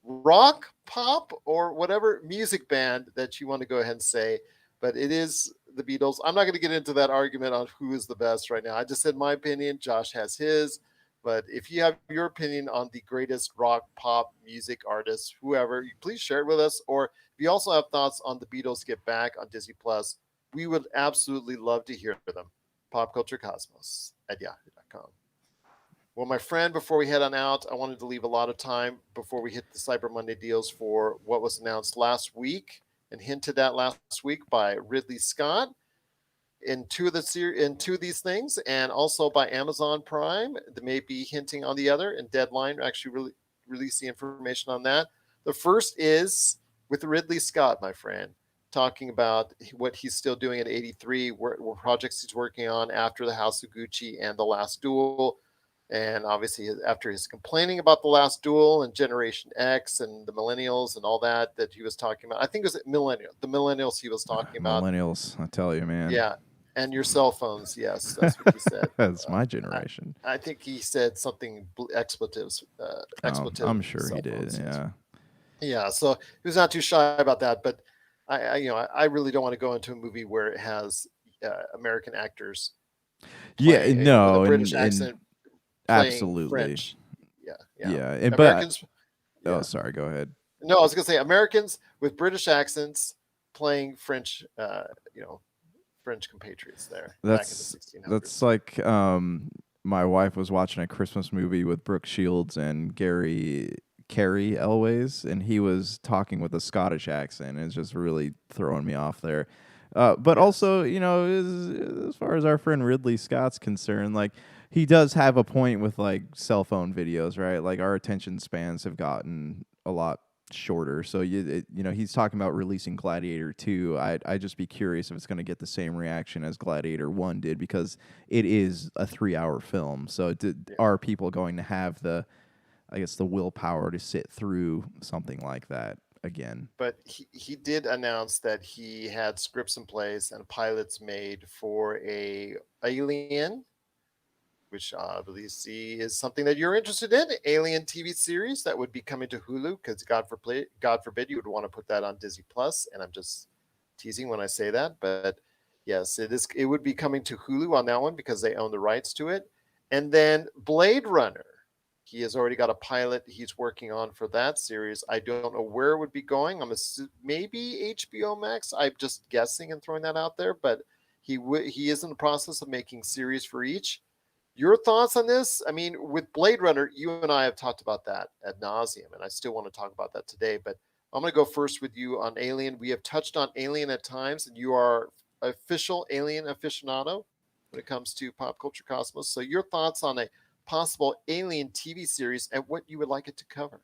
rock, pop, or whatever music band that you want to go ahead and say. But it is the Beatles. I'm not going to get into that argument on who is the best right now. I just said my opinion. Josh has his. But if you have your opinion on the greatest rock, pop, music artists, whoever, please share it with us. Or if you also have thoughts on the Beatles Get Back on Disney Plus, we would absolutely love to hear them. Popculturecosmos at yahoo.com. Well, my friend, before we head on out, I wanted to leave a lot of time before we hit the Cyber Monday deals for what was announced last week and hinted at last week by Ridley Scott in two of these things, and also by Amazon Prime. They may be hinting on the other, and Deadline actually release the information on that. The first is with Ridley Scott, my friend, talking about what he's still doing at 83, what projects he's working on after The House of Gucci and The Last Duel. And obviously, after his complaining about The Last Duel and Generation X and the millennials and all that he was talking about, I think it was the millennials he was talking about. Millennials, I tell you, man. Yeah, and your cell phones. Yes, that's what he said. That's my I, generation. I think he said something expletives, expletive I'm sure he cell did. phones. Yes. Yeah. Yeah, so he was not too shy about that. But I really don't want to go into a movie where it has American actors Yeah. playing, with a No. British And accent playing absolutely. French. Yeah, yeah. Yeah. But Americans. oh, Yeah. sorry. Go ahead. No, I was gonna say Americans with British accents playing French. French compatriots there back in the That's 1600s. like my wife was watching a Christmas movie with Brooke Shields and Carrie Elways, and he was talking with a Scottish accent. It's just really throwing me off there. But Yes. also, as far as our friend Ridley Scott's concerned, like he does have a point with like cell phone videos, right? Like our attention spans have gotten a lot shorter. So he's talking about releasing Gladiator 2. I'd just be curious if it's going to get the same reaction as Gladiator 1 did, because it is a 3-hour film. So Yeah. are people going to have the willpower to sit through something like that again? But he did announce that he had scripts in place and pilots made for a Alien, which obviously is something that you're interested in. Alien TV series that would be coming to Hulu because God forbid you would want to put that on Disney Plus. And I'm just teasing when I say that, but yes, it is. It would be coming to Hulu on that one because they own the rights to it. And then Blade Runner. He has already got a pilot he's working on for that series. I don't know where it would be going. Maybe HBO Max. I'm just guessing and throwing that out there, but he is in the process of making series for each. Your thoughts on this? I mean, with Blade Runner, you and I have talked about that ad nauseum, and I still want to talk about that today. But I'm going to go first with you on Alien. We have touched on Alien at times, and you are official Alien aficionado when it comes to pop culture cosmos. So, your thoughts on a possible Alien TV series and what you would like it to cover?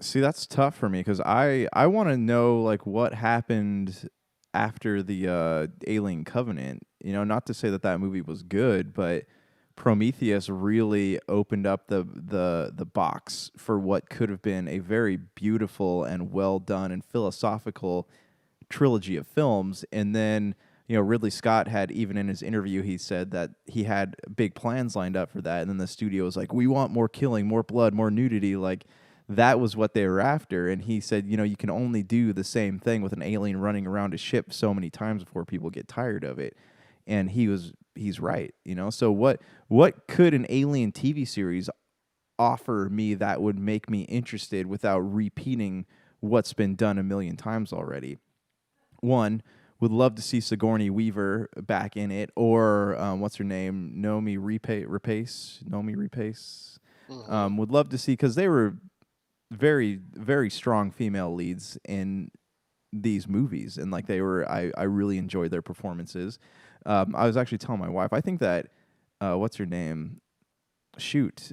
See, that's tough for me because I want to know like what happened after the Alien Covenant. Not to say that that movie was good, but Prometheus really opened up the box for what could have been a very beautiful and well done and philosophical trilogy of films. And then, Ridley Scott had, even in his interview, he said that he had big plans lined up for that. And then the studio was like, we want more killing, more blood, more nudity. Like, that was what they were after. And he said, you can only do the same thing with an alien running around a ship so many times before people get tired of it. And he's right. So what could an alien TV series offer me that would make me interested without repeating what's been done a million times already? One, would love to see Sigourney Weaver back in it, or what's her name, Nomi Rapace. Mm-hmm. Would love to see, because they were very, very strong female leads in these movies, and like I really enjoyed their performances. I was actually telling my wife, I think that what's her name? Shoot,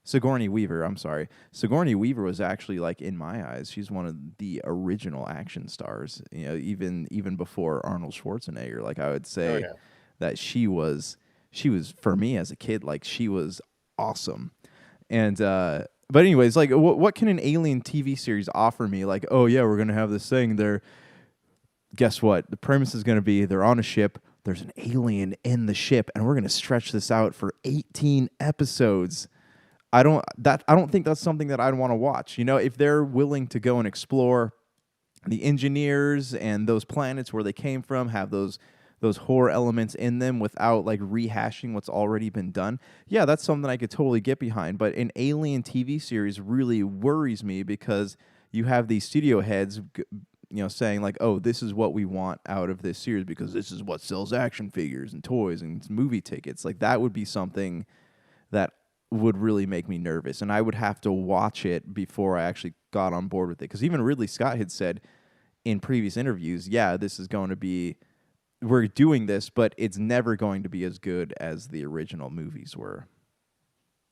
Sigourney Weaver. I'm sorry. Sigourney Weaver was actually, like, in my eyes, she's one of the original action stars. Even before Arnold Schwarzenegger. Like, I would Oh say yeah. that she was for me as a kid. Like, she was awesome. And but anyways, like, what can an alien TV series offer me? Like, oh yeah, we're gonna have this thing. Guess what? The premise is gonna be they're on a ship. There's an alien in the ship, and we're gonna stretch this out for 18 episodes. I don't think that's something that I'd want to watch. If they're willing to go and explore the engineers and those planets where they came from, have those horror elements in them without, like, rehashing what's already been done. Yeah, that's something I could totally get behind. But an alien TV series really worries me, because you have these studio heads, saying like, "Oh, this is what we want out of this series because this is what sells action figures and toys and movie tickets." Like, that would be something that would really make me nervous, and I would have to watch it before I actually got on board with it. Because even Ridley Scott had said in previous interviews, yeah, this is going to be, we're doing this, but it's never going to be as good as the original movies were.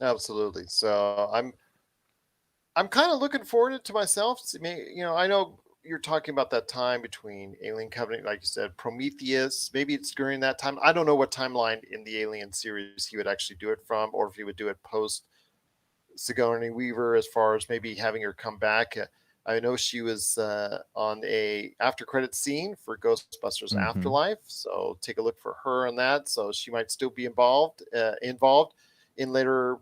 Absolutely. So I'm kind of looking forward to myself. I know you're talking about that time between Alien Covenant, like you said, Prometheus. Maybe it's during that time. I don't know what timeline in the Alien series he would actually do it from, or if he would do it post Sigourney Weaver, as far as maybe having her come back. I know she was on a after credit scene for Ghostbusters Mm-hmm. Afterlife, so take a look for her on that. So she might still be involved in later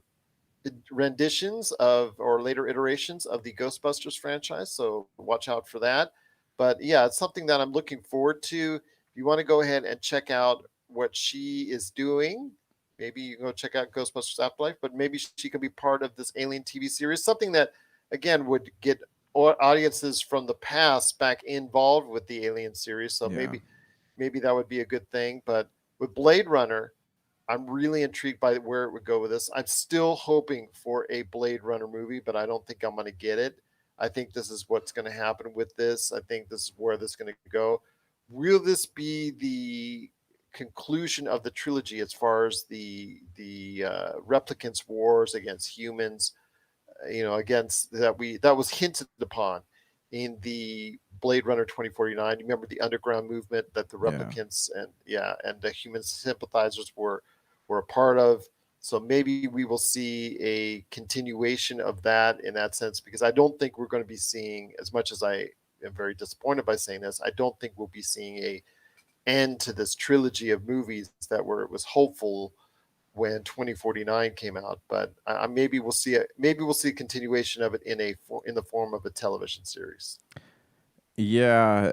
renditions of or later iterations of the Ghostbusters franchise. So watch out for that. But yeah, it's something that I'm looking forward to. If you want to go ahead and check out what she is doing, maybe you can go check out Ghostbusters Afterlife, but maybe she can be part of this Alien TV series, something that again would get audiences from the past back involved with the Alien series. So Yeah. maybe that would be a good thing. But with Blade Runner, I'm really intrigued by where it would go with this. I'm still hoping for a Blade Runner movie, but I don't think I'm going to get it. I think this is what's going to happen with this. I think this is where this is going to go. Will this be the conclusion of the trilogy as far as the replicants wars against humans? Against that was hinted upon in the Blade Runner 2049. You remember the underground movement that the Yeah. replicants and the human sympathizers were a part of. So maybe we will see a continuation of that in that sense, because I don't think we're going to be seeing, as much as I am very disappointed by saying this, I don't think we'll be seeing a end to this trilogy of movies that were it was hopeful when 2049 came out. But maybe we'll see a continuation of it in the form of a television series. Yeah.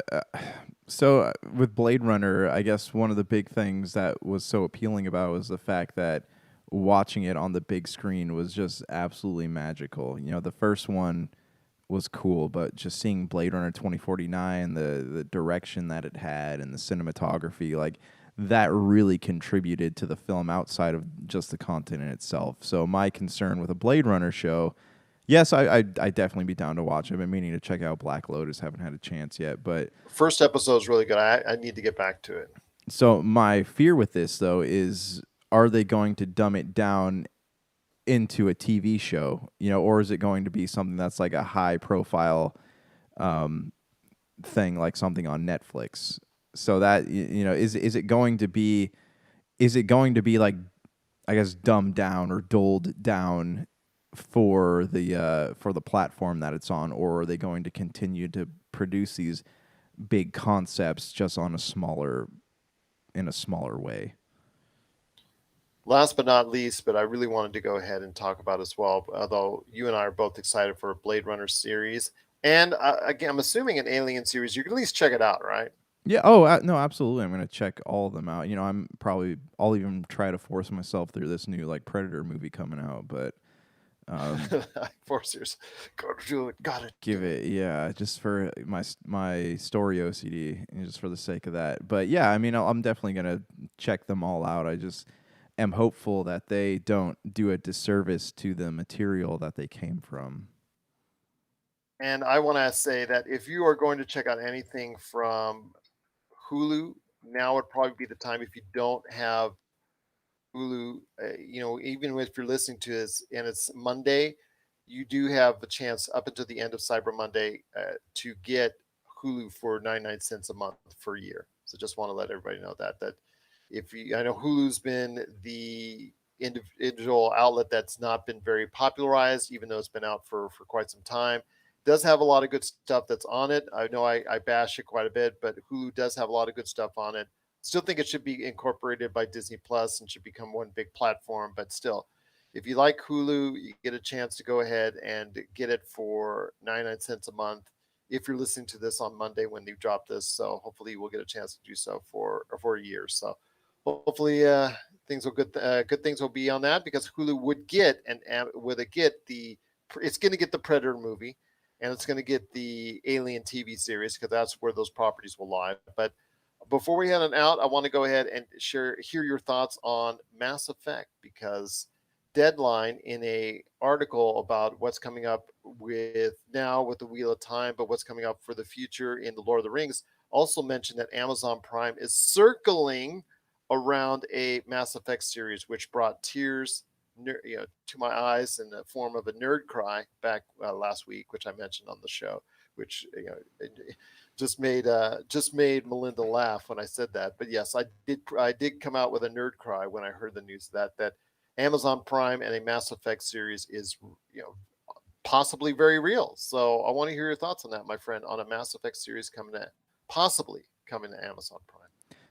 So with Blade Runner, I guess one of the big things that was so appealing about it was the fact that watching it on the big screen was just absolutely magical. The first one was cool, but just seeing Blade Runner 2049, the direction that it had and the cinematography, like, that really contributed to the film outside of just the content in itself. So my concern with a Blade Runner show, yes, I definitely be down to watch. I've been meaning to check out Black Lotus, haven't had a chance yet, but First episode is really good. I need to get back to it. so my fear with this though is, are they going to dumb it down into a TV show, or is it going to be something that's like a high profile thing like something on Netflix. So that is it going to be like, I guess, dumbed down or doled down for the platform that it's on, or are they going to continue to produce these big concepts just on a smaller in a smaller way? Last but not least, but I really wanted to go ahead and talk about as well, although you and I are both excited for a Blade Runner series. And again, I'm assuming an Alien series, you can at least check it out, right? Yeah. Oh, no, absolutely. I'm gonna check all of them out. I'll even try to force myself through this new like Predator movie coming out, but um, Forcers, gotta do it, gotta give do it. it, yeah, just for my story OCD, and just for the sake of that. But yeah, I mean, I'm definitely gonna check them all out. I just am hopeful that they don't do a disservice to the material that they came from. And I want to say that if you are going to check out anything from Hulu, now would probably be the time. If you don't have Hulu, even if you're listening to this and it's Monday, you do have a chance up until the end of Cyber Monday to get Hulu for 99 cents a month for a year. So just want to let everybody know that if you, I know Hulu's been the individual outlet that's not been very popularized, even though it's been out for quite some time. It does have a lot of good stuff that's on it. I know I bash it quite a bit, but Hulu does have a lot of good stuff on it. Still think it should be incorporated by Disney Plus and should become one big platform. But still, if you like Hulu, you get a chance to go ahead and get it for 99 cents a month. If you're listening to this on Monday when they drop this, so hopefully we'll get a chance to do so for a year. So hopefully things will good things will be on that because Hulu would get and would it get the it's going to get the Predator movie and it's going to get the Alien TV series because that's where those properties will lie. But before we head on out, I want to go ahead and hear your thoughts on Mass Effect because Deadline in a article about what's coming up with now with the Wheel of Time, but what's coming up for the future in the Lord of the Rings, also mentioned that Amazon Prime is circling around a Mass Effect series, which brought tears to my eyes in the form of a nerd cry back last week, which I mentioned on the show, which just made Melinda laugh when I said that. But yes, I did come out with a nerd cry when I heard the news that Amazon Prime and a Mass Effect series is possibly very real. So I want to hear your thoughts on that, my friend, on a Mass Effect series possibly coming to Amazon Prime.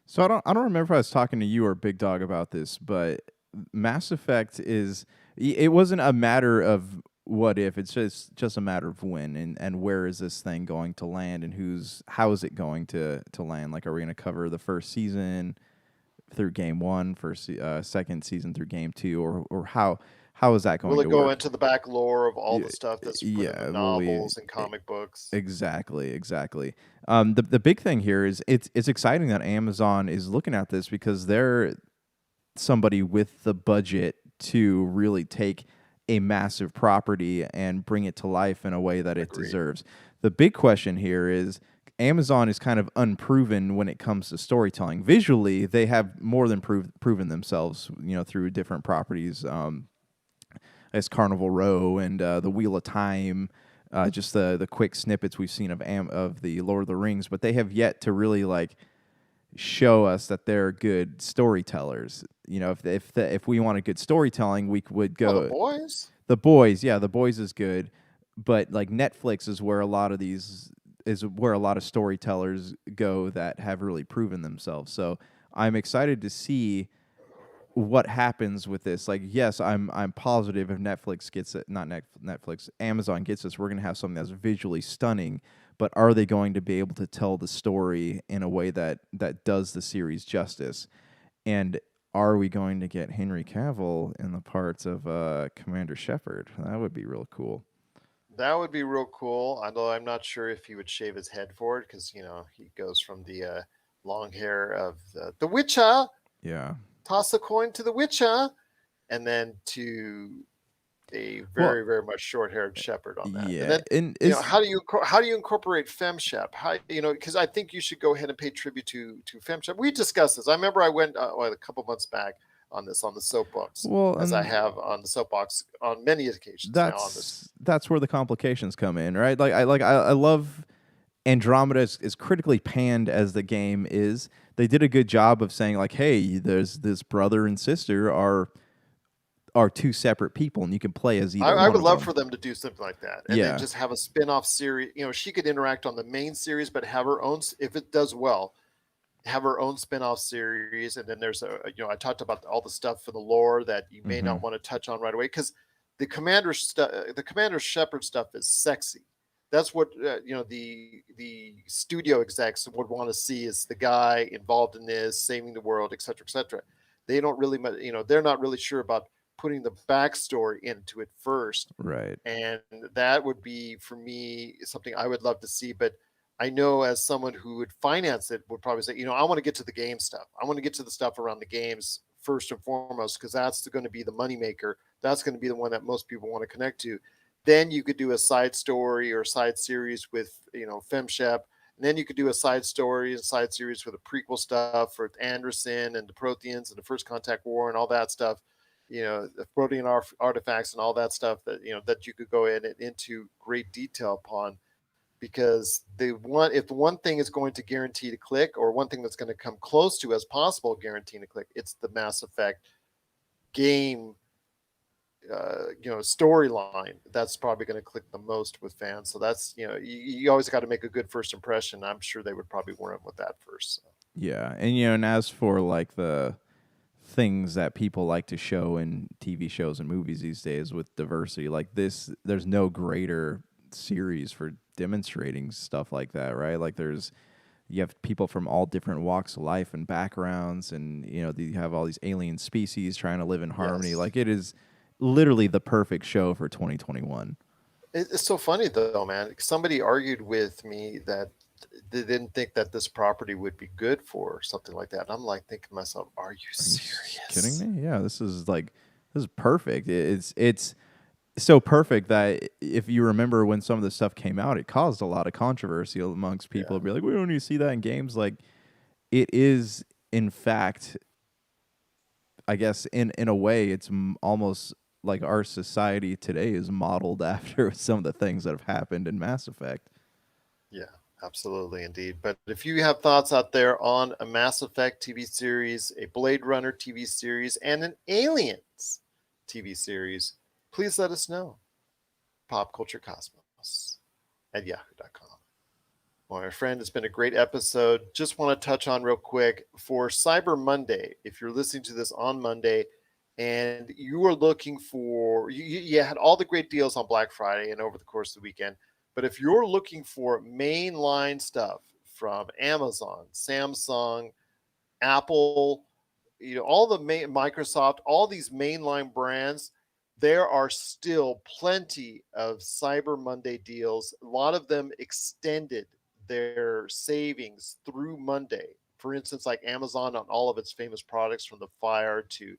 So I don't remember if I was talking to you or Big Dog about this, but Mass Effect it wasn't a matter of what if, it's just a matter of when, and where is this thing going to land, and how is it going to land? Like, are we going to cover the first season through game one, second season through game two, or how is that Will going it to go work? into the back lore of all Y- the stuff that's put in the Yeah, will we? novels and comic books? Exactly. The big thing here is it's exciting that Amazon is looking at this because they're somebody with the budget to really take a massive property and bring it to life in a way that it Agreed. deserves. The big question here is Amazon is kind of unproven when it comes to storytelling. Visually, they have more than proven themselves, through different properties, as Carnival Row and the Wheel of Time, just the quick snippets we've seen of the Lord of the Rings, but they have yet to really like show us that they're good storytellers. If we wanted good storytelling, we would Oh, the go boys. The Boys. Yeah, The Boys is good, but like Netflix is where a lot of these is where a lot of storytellers go that have really proven themselves. So I'm excited to see what happens with this. Like, yes, I'm positive if Netflix gets it, not Netflix, Amazon gets this, we're gonna have something that's visually stunning. But are they going to be able to tell the story in a way that does the series justice? And are we going to get Henry Cavill in the parts of Commander Shepard? That would be real cool. That would be real cool. Although I'm not sure if he would shave his head for it because he goes from the long hair of the Witcher, Yeah. toss a coin to the Witcher, and then to a Well, very very much short haired shepherd on that. And yeah, then and is how do you incorporate femshep? How because I think you should go ahead and pay tribute to femshep. We discussed this. I remember I went a couple months back on this on the soapbox well, as I and have on the soapbox on many occasions now on this. that's where the complications come in, right? Like I love Andromeda is critically panned as the game is. They did a good job of saying like, hey, there's this brother and sister are two separate people, and you can play as either I one would of love them. for them to do something like that, and then Yeah. just have a spin-off series. She could interact on the main series, but have her own. If it does well, have her own spin-off series. And then there's I talked about all the stuff for the lore that you may Mm-hmm. not want to touch on right away, because the Commander Shepard stuff is sexy. That's what the studio execs would want to see, is the guy involved in this, saving the world, etc., etc. They don't really, they're not really sure about putting the backstory into it first, Right. and that would be, for me, something I would love to see. But I know, as someone who would finance it, would probably say, I want to get to the game stuff. I want to get to the stuff around the games first and foremost, because that's going to be the moneymaker. That's going to be the one that most people want to connect to. Then you could do a side story or side series with, FemShep. And then you could do a side story and side series with the prequel stuff for Anderson and the Protheans and the First Contact War and all that stuff. The protein artifacts and all that stuff that that you could go in and into great detail upon, because if the one thing is going to guarantee to click, or one thing that's going to come close to as possible guaranteeing to click, it's the Mass Effect game, storyline. That's probably going to click the most with fans. So that's, you always got to make a good first impression. I'm sure they would probably run with that first. So. Yeah, and and as for like the things that people like to show in TV shows and movies these days with diversity, like this, there's no greater series for demonstrating stuff like that, right? Like you have people from all different walks of life and backgrounds, and you have all these alien species trying to live in harmony. Yes. Like it is literally the perfect show for 2021. It's so funny though, man. Somebody argued with me that they didn't think that this property would be good for something like that. And I'm like thinking to myself, are you Are you kidding serious? me? Yeah, this is perfect. It's so perfect that if you remember when some of this stuff came out, it caused a lot of controversy amongst people. Yeah. Be like, we don't need to see that in games. Like, it is, in fact, I guess in a way, it's almost like our society today is modeled after some of the things that have happened in Mass Effect. Yeah, absolutely indeed. But if you have thoughts out there on a Mass Effect TV series, a Blade Runner TV series, and an Aliens TV series, please let us know. Popculturecosmos at yahoo.com. Well, my friend, it's been a great episode. Just want to touch on real quick for Cyber Monday. If you're listening to this on Monday and you are looking for, you had all the great deals on Black Friday and over the course of the weekend. But if you're looking for mainline stuff from Amazon, Samsung, Apple, all the Microsoft, all these mainline brands, there are still plenty of Cyber Monday deals. A lot of them extended their savings through Monday. For instance, like Amazon on all of its famous products, from the Fire to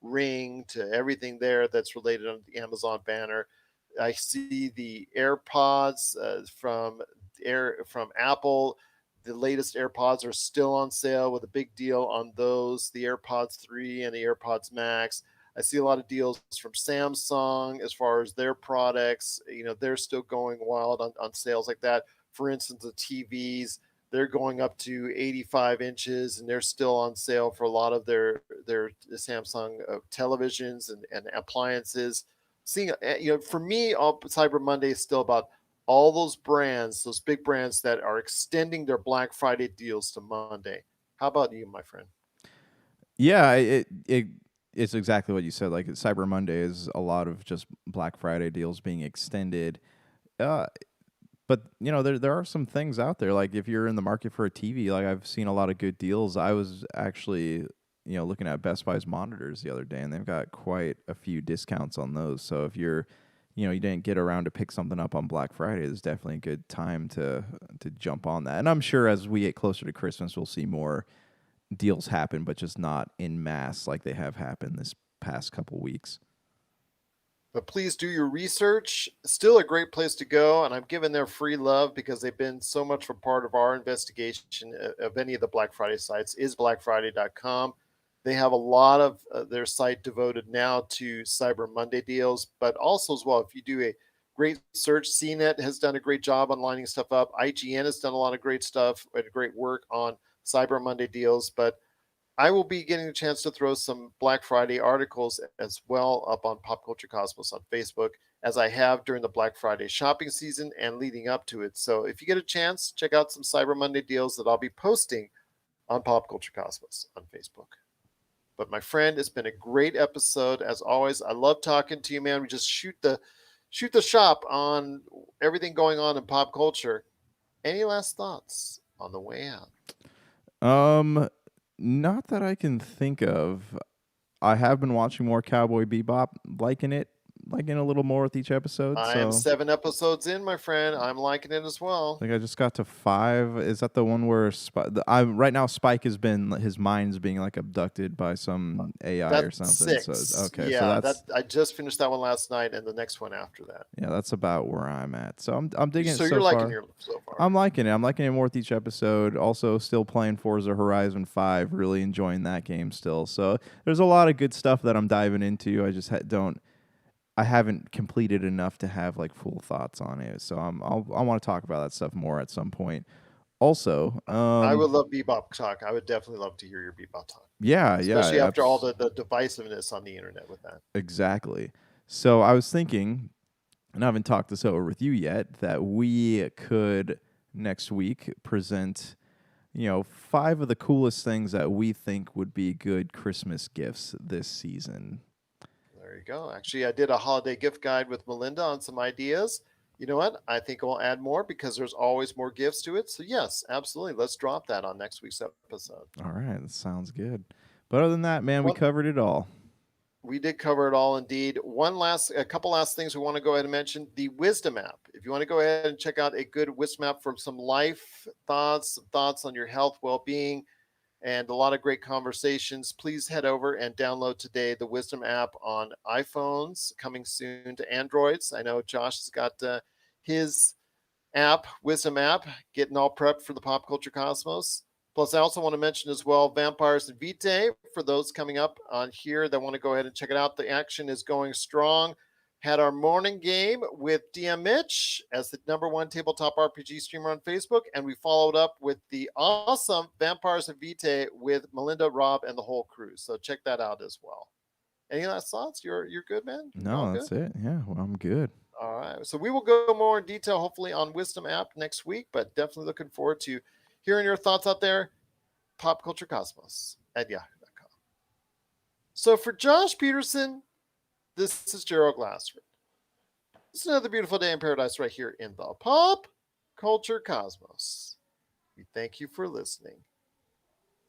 Ring to everything there that's related on the Amazon banner. I see the AirPods from Apple. The latest AirPods are still on sale with a big deal on those, the AirPods 3 and the AirPods Max. I see a lot of deals from Samsung as far as their products. They're still going wild on sales like that. For instance, the TVs, they're going up to 85 inches, and they're still on sale for a lot of their Samsung televisions and appliances. Seeing, for me, all Cyber Monday is still about all those brands, those big brands that are extending their Black Friday deals to Monday. How about you, my friend? Yeah, it's exactly what you said. Like Cyber Monday is a lot of just Black Friday deals being extended. Uh, but there are some things out there. Like if you're in the market for a TV, like I've seen a lot of good deals. I was actually looking at Best Buy's monitors the other day, and they've got quite a few discounts on those. So if you're you didn't get around to pick something up on Black Friday, it's definitely a good time to jump on that. And I'm sure as we get closer to Christmas, we'll see more deals happen, but just not in mass like they have happened this past couple weeks. But please do your research. Still a great place to go, and I'm giving their free love because they've been so much of a part of our investigation of any of the Black Friday sites. Is blackfriday.com. They have a lot of their site devoted now to Cyber Monday deals, but also as well, if you do a great search. CNET has done a great job on lining stuff up. IGN has done a lot of great stuff and great work on Cyber Monday deals. But I will be getting a chance to throw some Black Friday articles as well up on Pop Culture Cosmos on Facebook, as I have during the Black Friday shopping season and leading up to it. So if you get a chance, check out some Cyber Monday deals that I'll be posting on Pop Culture Cosmos on Facebook. But my friend, it's been a great episode as always. I love talking to you, man. We just shoot the shop on everything going on in pop culture. Any last thoughts on the way out? Um, Not that I can think of. I have been watching more Cowboy Bebop, liking a little more with each episode. I am So 7 episodes in, my friend. I'm liking it as well. I think I just got to 5. Is that the one where I right now Spike has been his mind's being like abducted by some AI or That's something. So 6. okay, so Yeah, that that's I just finished that one last night, and the next one after that. yeah, that's about where I'm at. So I'm digging it So you're so liking far. your so far. I'm liking it. I'm liking it more with each episode. Also, still playing Forza Horizon 5. Really enjoying that game still. So there's a lot of good stuff that I'm diving into. I just don't. I haven't completed enough to have like full thoughts on it. So I want to talk about that stuff more at some point. Also, I would love Bebop talk. I would definitely love to hear your Bebop talk, yeah, especially after all the divisiveness on the internet with that. exactly. So I was thinking, and I haven't talked this over with you yet, that we could next week present, 5 of the coolest things that we think would be good Christmas gifts this season. There you go. Actually, I did a holiday gift guide with Melinda on some ideas. You know what? I think we'll add more because there's always more gifts to it. So yes, absolutely. Let's drop that on next week's episode. All right, that sounds good. But other than that, man, we One, covered it all. we did cover it all indeed. A couple last things we want to go ahead and mention: the Wisdom app. If you want to go ahead and check out a good Wisdom app for some life thoughts, some thoughts on your health, well-being, and a lot of great conversations, please head over and download today the Wisdom app on iPhones, coming soon to Androids. I know Josh has got his app, Wisdom app, getting all prepped for the Pop Culture Cosmos. Plus, I also want to mention as well Vampires and Vitae for those coming up on here that want to go ahead and check it out. The action is going strong. Had our morning game with DM Mitch as the #1 tabletop RPG streamer on Facebook, and we followed up with the awesome Vampires and Vitae with Melinda, Rob, and the whole crew. So check that out as well. Any last thoughts? You're good, man. You're all No, good. that's it. Yeah, well, I'm good. All right. So we will go more in detail, hopefully, on Wisdom app next week, but definitely looking forward to hearing your thoughts out there. Pop Culture Cosmos at yahoo.com. So for Josh Peterson, this is Gerald Glassford. It's another beautiful day in paradise right here in the Pop Culture Cosmos. We thank you for listening.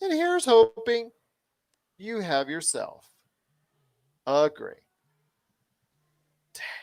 And here's hoping you have yourself a great